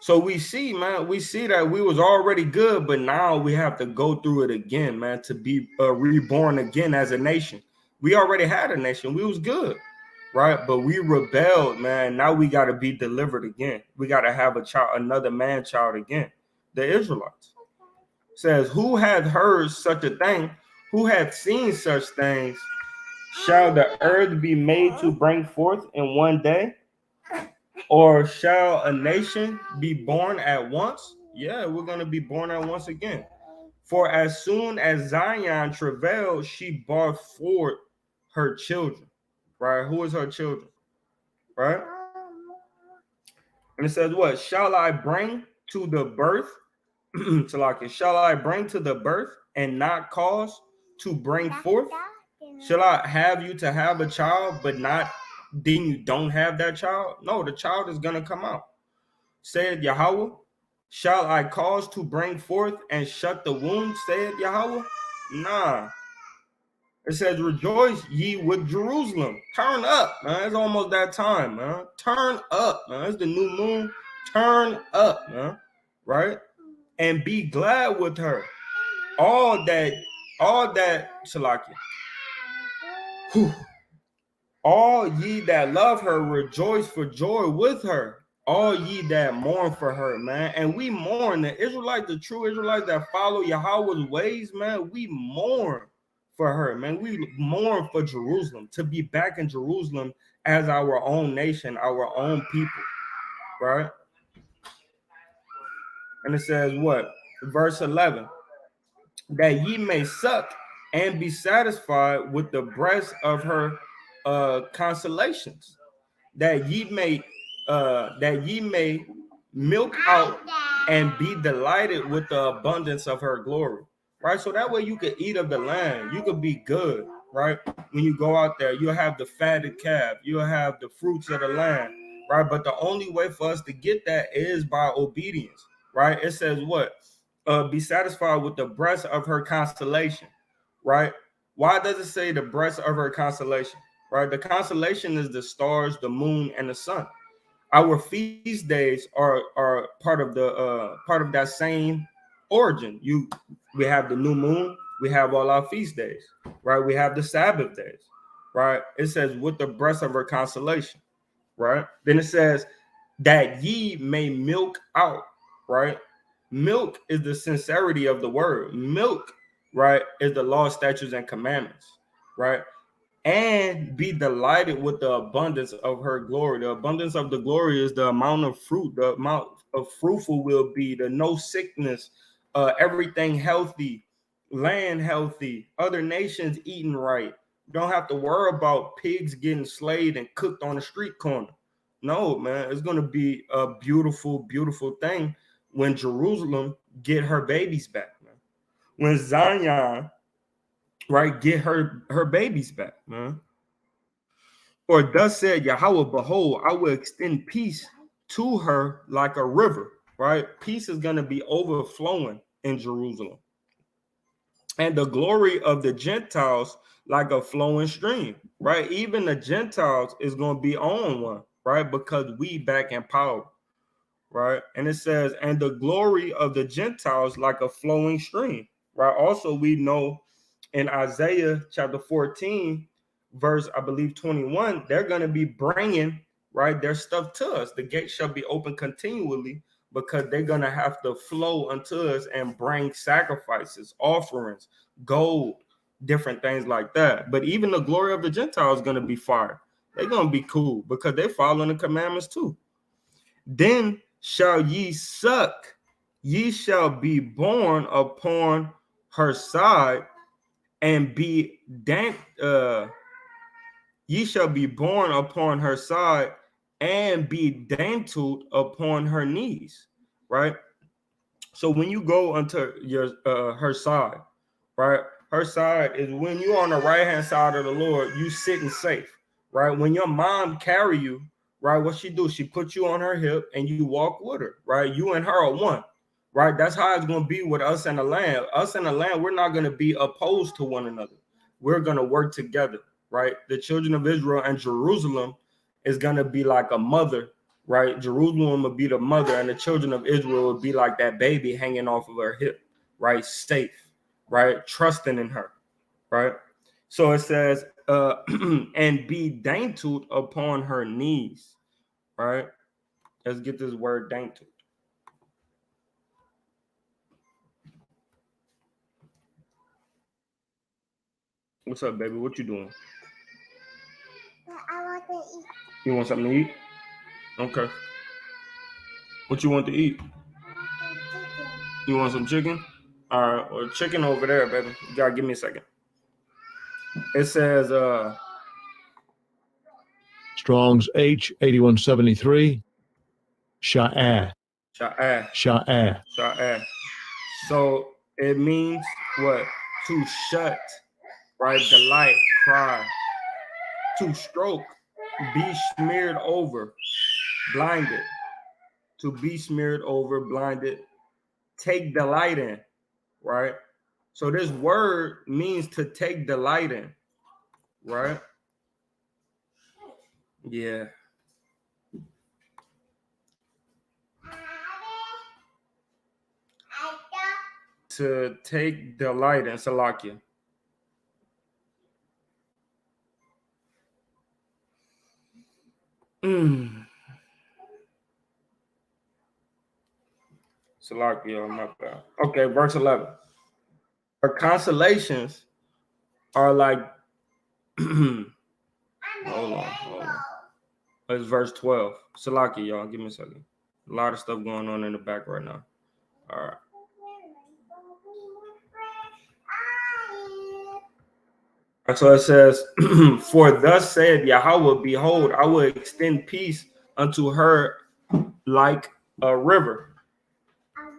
So we see, man, we see that we was already good, but now we have to go through it again, man, to be reborn again as a nation. We already had a nation. We was good, right? But we rebelled, man. Now we got to be delivered again. We got to have a child, another man child again. The Israelites says, who hath heard such a thing? Who hath seen such things? Shall the earth be made to bring forth in one day? Or shall a nation be born at once? Yeah, we're going to be born at once again. For as soon as Zion travailed, she brought forth her children. Right? Who is her children? Right? And it says, what? Shall I bring to the birth? Shall I bring to the birth and not cause to bring forth? Shall I have you to have a child, but not then you don't have that child? No, the child is going to come out. Said Yahweh, shall I cause to bring forth and shut the womb, said Yahweh? Nah. It says, rejoice ye with Jerusalem. Turn up, man. It's almost that time, man. Turn up, man. It's the new moon. Turn up, man. Right? And be glad with her. All that, Salakia. All ye that love her, rejoice for joy with her. All ye that mourn for her, man. And we mourn. The Israelites, the true Israelites that follow Yahweh's ways, man, we mourn for her, man. We mourn for Jerusalem, to be back in Jerusalem as our own nation, our own people, right? And it says what? Verse 11, that ye may suck and be satisfied with the breast of her consolations, that ye may milk out and be delighted with the abundance of her glory. Right? So that way you could eat of the land, you could be good, right? When you go out there, you'll have the fatted calf, you'll have the fruits of the land, right? But the only way for us to get that is by obedience, right? It says what? Be satisfied with the breast of her constellation, right? Why does it say the breast of her constellation? Right? The constellation is the stars, the moon, and the sun. Our feast days are part of that same origin. We have the new moon, we have all our feast days, right? We have the Sabbath days, right? It says with the breast of her constellation, right? Then it says that ye may milk out, right? Milk is the sincerity of the word. Milk, right, is the law, statutes, and commandments, right? And be delighted with the abundance of her glory. The abundance of the glory is the amount of fruit, the amount of fruitful will be, the no sickness, everything healthy, land healthy, other nations eating right. You don't have to worry about pigs getting slayed and cooked on the street corner. No, man, it's going to be a beautiful, beautiful thing when Jerusalem get her babies back, man. When Zion, right, get her babies back, man. For thus said Yahweh, behold, I will extend peace to her like a river, right? Peace is going to be overflowing in Jerusalem. And the glory of the Gentiles like a flowing stream, right? Even the Gentiles is going to be on one, right? Because we back in power, right? And it says, and the glory of the Gentiles like a flowing stream, right? Also, we know in Isaiah chapter 14, verse, I believe 21, they're going to be bringing, right, their stuff to us. The gate shall be open continually because they're going to have to flow unto us and bring sacrifices, offerings, gold, different things like that. But even the glory of the Gentiles is going to be fire. They're going to be cool because they're following the commandments too. Then shall ye suck, ye shall be born upon her side, and be ye shall be born upon her side, and be dantled upon her knees, right? So when you go unto your her side, right? Her side is when you're on the right hand side of the Lord, you sitting safe, right? When your mom carry you, right? What she do? She put you on her hip and you walk with her, right? You and her are one, right? That's how it's going to be with us and the land. Us and the land, we're not going to be opposed to one another. We're going to work together, right? The children of Israel and Jerusalem is going to be like a mother, right? Jerusalem will be the mother, and the children of Israel will be like that baby hanging off of her hip, right? Safe, right? Trusting in her, right? So it says, and be dainted upon her knees, right? Let's get this word dainted. What's up, baby? What you doing? I want to eat. You want something to eat? Okay. What you want to eat? Chicken. You want some chicken? All right. Well, chicken over there, baby. You gotta give me a second. It says, Strong's H8173. Sha'ah. Sha'ah. Sha'ah. Sha'ah. So it means what? To shut, right? Delight, cry. To stroke, be smeared over, blinded. To be smeared over, blinded. Take delight in, right? So this word means to take delight in, right? Yeah. To take delight in, Salakia. Salakia, my bad. Okay, verse 11. Her consolations are like, hold on. It's verse 12. Salakia, y'all. Give me a second. A lot of stuff going on in the back right now. All right. So it says, for thus said Yahweh, behold, I will extend peace unto her like a river.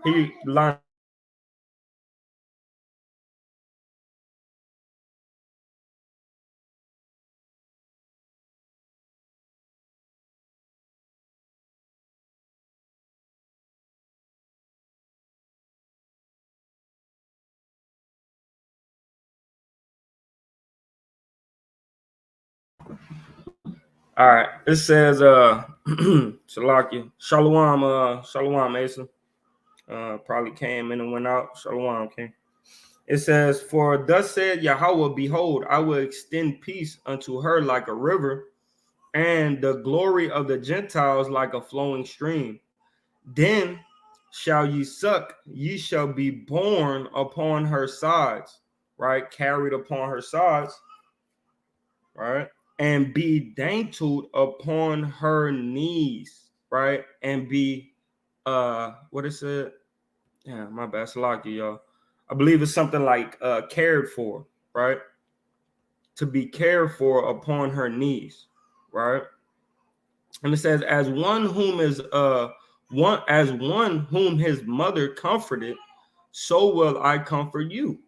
He line. All right. It says, Shalawam, Shalawam, Asa. Probably came in and went out. Shalawam, okay. It says, for thus said Yahweh, behold, I will extend peace unto her like a river, and the glory of the Gentiles like a flowing stream. Then shall ye suck, ye shall be borne upon her sides, right? Carried upon her sides, right? And be dainted upon her knees, right? And be what is it? Yeah, my bad, Salaki, y'all. I believe it's something like cared for, right? To be cared for upon her knees, right? And it says, as one whom whom his mother comforted, so will I comfort you,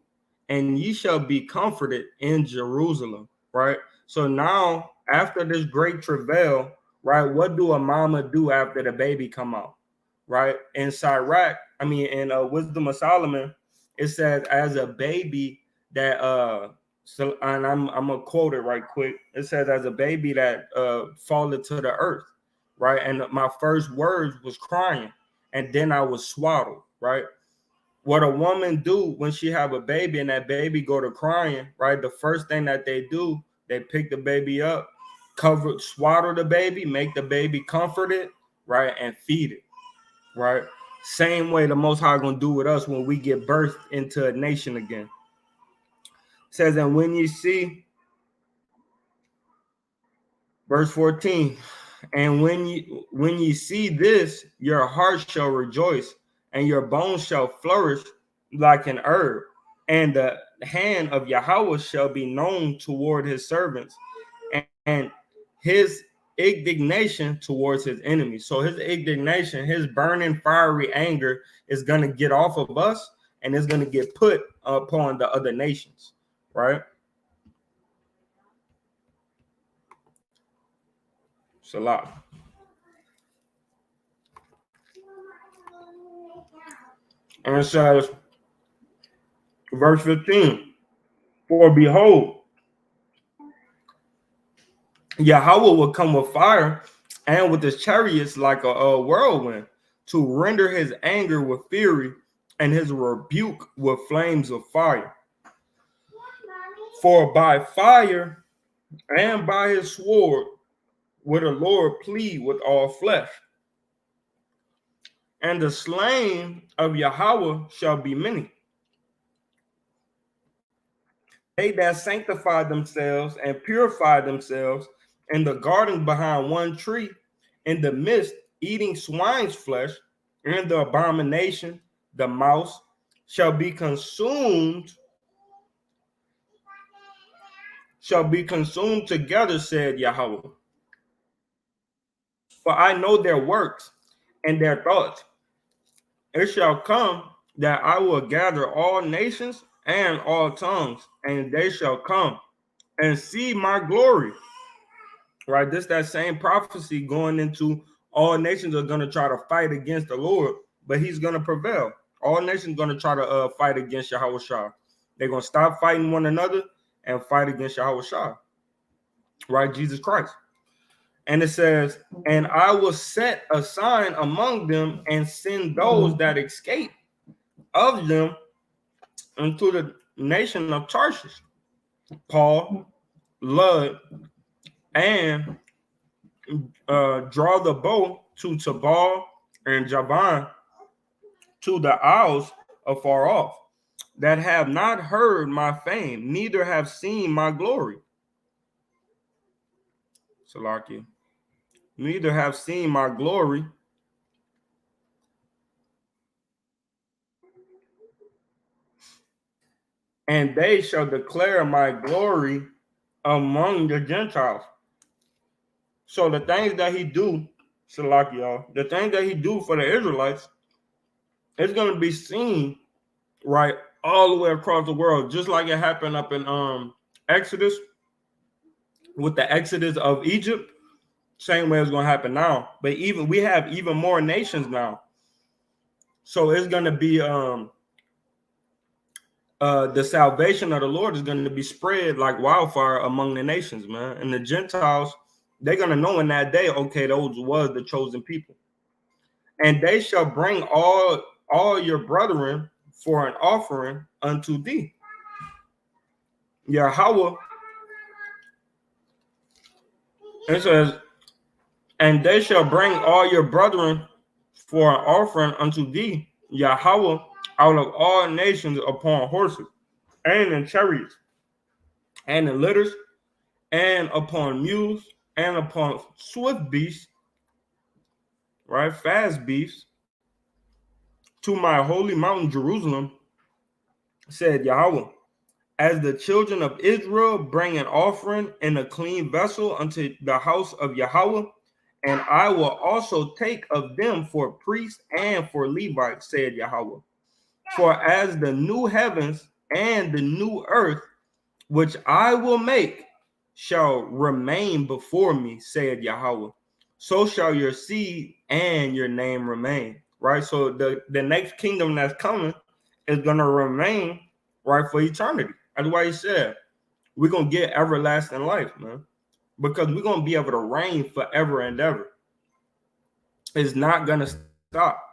and ye shall be comforted in Jerusalem, right? So now, after this great travail, right, what do a mama do after the baby come out, right? In Sirach, in Wisdom of Solomon, it says, as a baby that so, and I'm gonna quote it right quick. It says, as a baby that falleth to the earth, right? And my first words was crying, and then I was swaddled, right? What a woman do when she have a baby and that baby go to crying, right? The first thing that they do, they pick the baby up, swaddle the baby, make the baby comforted, right? And feed it, right? Same way the Most High gonna do with us when we get birthed into a nation again. It says, and when you see, verse 14, and when you see this, your heart shall rejoice, and your bones shall flourish like an herb, and the hand of Yahweh shall be known toward his servants, and his indignation towards his enemies. So his indignation, his burning fiery anger is going to get off of us, and it's going to get put upon the other nations, right? Salah. And it says, verse 15, for behold, Yahweh will come with fire and with his chariots like a whirlwind to render his anger with fury and his rebuke with flames of fire. For by fire and by his sword will the Lord plead with all flesh. And the slain of Yahweh shall be many. They that sanctify themselves and purify themselves in the garden behind one tree, in the midst, eating swine's flesh, and the abomination, the mouse, shall be consumed together, said Yahweh. For I know their works and their thoughts. It shall come that I will gather all nations and all tongues, and they shall come and see my glory. Right? This that same prophecy going into all nations are going to try to fight against the Lord, but he's going to prevail. All nations going to try to fight against Yahweh Shah. They're going to stop fighting one another and fight against Yahweh Shah. Right? Jesus Christ. And it says, and I will set a sign among them and send those that escape of them into the nation of Tarshish, Paul, Lud, and draw the bow to Tabal and Javan, to the isles afar off, that have not heard my fame, neither have seen my glory. Salakia. Neither have seen my glory. And they shall declare my glory among the Gentiles. So the things that he do, Salakia, the things that he do for the Israelites, it's going to be seen, right, all the way across the world, just like it happened up in Exodus, with the Exodus of Egypt. Same way it's going to happen now. But even we have even more nations now. So it's going to be the salvation of the Lord is going to be spread like wildfire among the nations, man. And the Gentiles, they're going to know in that day, okay, those was the chosen people. And they shall bring all your brethren for an offering unto thee. Yahweh. It says, and they shall bring all your brethren for an offering unto thee, Yahweh, out of all nations upon horses, and in chariots, and in litters, and upon mules, and upon swift beasts, right, fast beasts, to my holy mountain Jerusalem, said Yahweh, as the children of Israel bring an offering in a clean vessel unto the house of Yahweh, and I will also take of them for priests and for Levites, said Yahweh. For as the new heavens and the new earth, which I will make, shall remain before me, said Yahweh, so shall your seed and your name remain. Right? So the next kingdom that's coming is going to remain, right, for eternity. That's why he said, we're going to get everlasting life, man, because we're going to be able to reign forever and ever. It's not going to stop,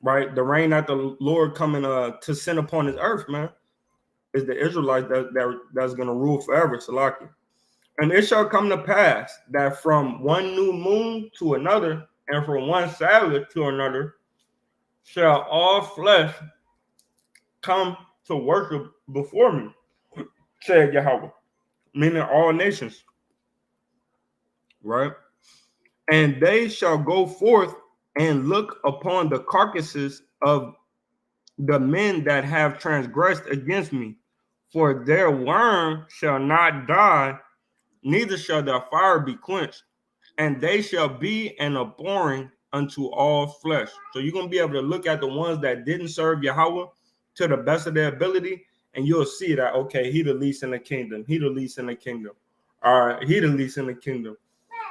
right? The reign that the Lord coming to send upon his earth, man, is the Israelites that's going to rule forever, Salaki. And it shall come to pass that from one new moon to another, and from one Sabbath to another, shall all flesh come to worship before me, said Yahweh, meaning all nations, right? And they shall go forth and look upon the carcasses of the men that have transgressed against me, for their worm shall not die, neither shall their fire be quenched, and they shall be an abhorring unto all flesh. So you're going to be able to look at the ones that didn't serve Yahweh to the best of their ability, and you'll see that, okay, he the least in the kingdom. He the least in the kingdom. All right, he the least in the kingdom.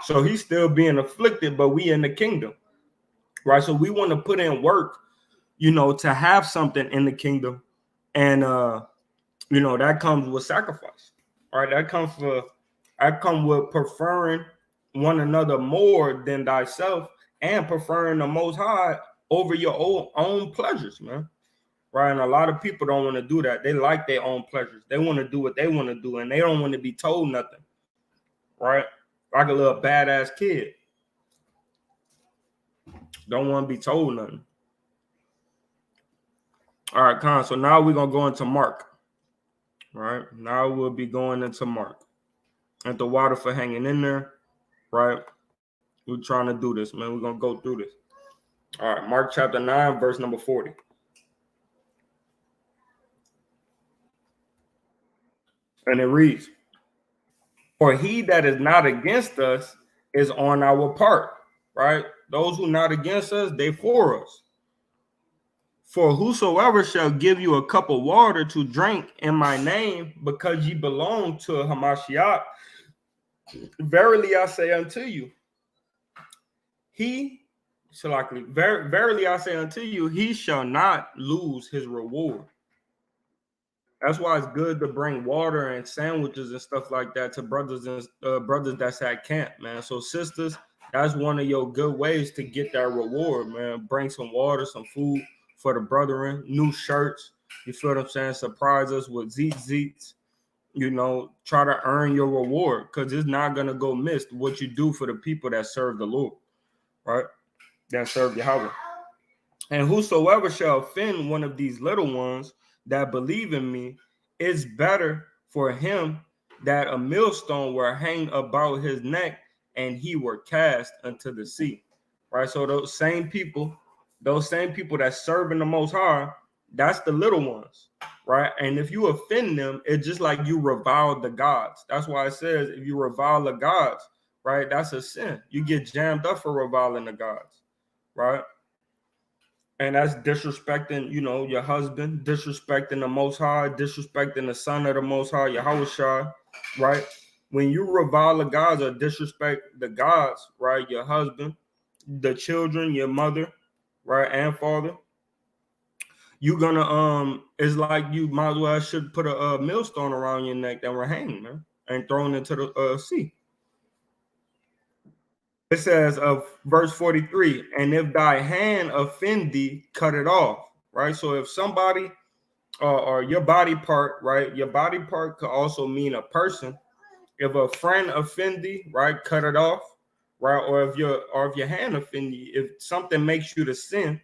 So he's still being afflicted, but we in the kingdom, right? So we want to put in work, to have something in the kingdom, and that comes with sacrifice. All right, that comes with preferring one another more than thyself, and preferring the Most High over your own pleasures, man. Right, and a lot of people don't want to do that. They like their own pleasures. They want to do what they want to do, and they don't want to be told nothing. Right, like a little badass kid, don't want to be told nothing. All right, Con. So now we're gonna go into Mark. Right now we'll be going into Mark. And the water for hanging in there. Right, we're trying to do this, man. We're gonna go through this. All right, Mark chapter 9, verse number 40. And it reads, "For he that is not against us is on our part." Right? Those who not against us, they for us. "For whosoever shall give you a cup of water to drink in my name, because ye belong to Hamashiach, verily I say unto you, verily I say unto you, he shall not lose his reward." That's why it's good to bring water and sandwiches and stuff like that to brothers that's at camp, man. So sisters, that's one of your good ways to get that reward, man. Bring some water, some food for the brethren, new shirts. You feel what I'm saying? Surprise us with zeets. Try to earn your reward, because it's not gonna go missed what you do for the people that serve the Lord, right? That serve Yahweh. "And whosoever shall offend one of these little ones that believe in me, it's better for him that a millstone were hanged about his neck and he were cast into the sea." Right? So those same people that serve in the Most High, that's the little ones, right? And if you offend them, it's just like you revile the gods. That's why it says if you revile the gods, right, that's a sin. You get jammed up for reviling the gods, right? And that's disrespecting, your husband, disrespecting the Most High, disrespecting the Son of the Most High, Yahushua, right? When you revile the gods or disrespect the gods, right, your husband, the children, your mother, right, and father, you're gonna it's like you might as well should put a millstone around your neck that were hanging, man, and thrown into the sea. It says of verse 43, "And if thy hand offend thee, cut it off." Right? So if somebody or your body part, right? Your body part could also mean a person. If a friend offend thee, right, cut it off, right? Or if your hand offend thee, if something makes you to sin,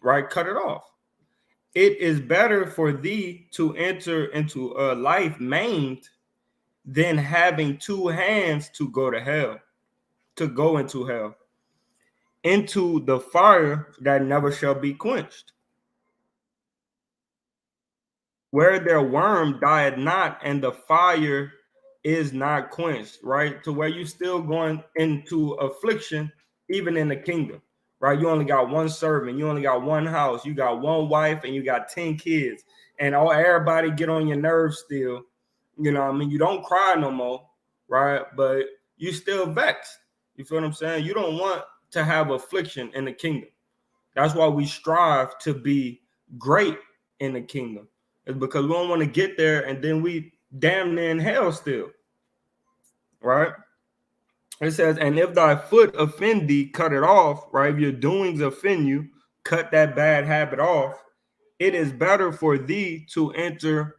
right, cut it off. "It is better for thee to enter into a life maimed than having two hands to go to hell, to go into hell, into the fire that never shall be quenched, where their worm dieth not and the fire is not quenched," right? To where you still going into affliction, even in the kingdom, right? You only got one servant, you only got one house, you got one wife, and you got 10 kids, and everybody get on your nerves still. You don't cry no more, right? But you still vexed. You feel what I'm saying? You don't want to have affliction in the kingdom. That's why we strive to be great in the kingdom. It's because we don't want to get there and then we damn near in hell still. Right? It says, "And if thy foot offend thee, cut it off." Right? If your doings offend you, cut that bad habit off. "It is better for thee to enter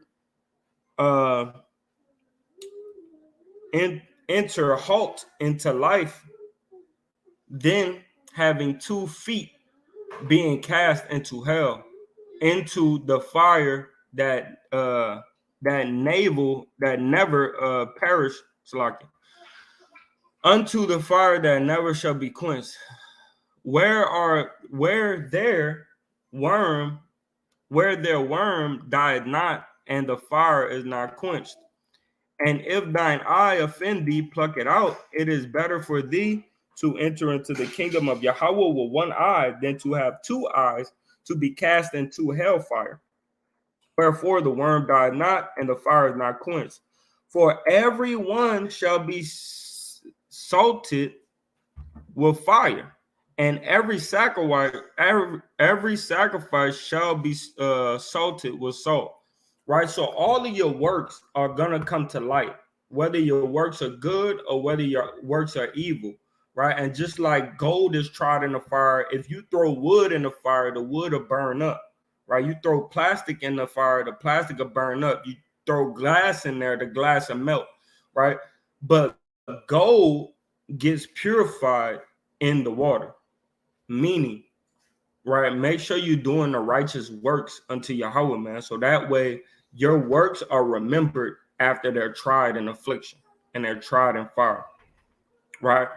halt into life than having 2 feet being cast into hell, into the fire that never perish, unto the fire that never shall be quenched, where their worm died not, and the fire is not quenched. And if thine eye offend thee, pluck it out. It is better for thee to enter into the kingdom of Yahweh with one eye than to have 2 eyes, to be cast into hellfire. Wherefore the worm died not, and the fire is not quenched. For everyone shall be salted with fire. And every sacrifice shall be salted with salt, right? So all of your works are gonna come to light, whether your works are good or whether your works are evil, right? And just like gold is tried in the fire, if you throw wood in the fire, the wood will burn up, right? You throw plastic in the fire, the plastic will burn up. You throw glass in there, the glass will melt, right? But gold gets purified in the water. Meaning, right? Make sure you're doing the righteous works unto Yahweh, man. So that way your works are remembered after they're tried in affliction and they're tried in fire, right?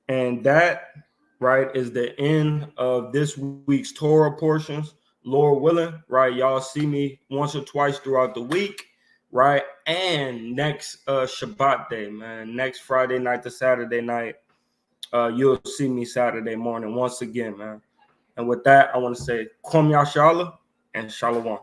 And that, right, is the end of this week's Torah portions. Lord willing, right? Y'all see me once or twice throughout the week, right? And next Shabbat day, man. Next Friday night to Saturday night. You'll see me Saturday morning once again, man. And with that, I want to say, Kwam Yashala and Shalawam.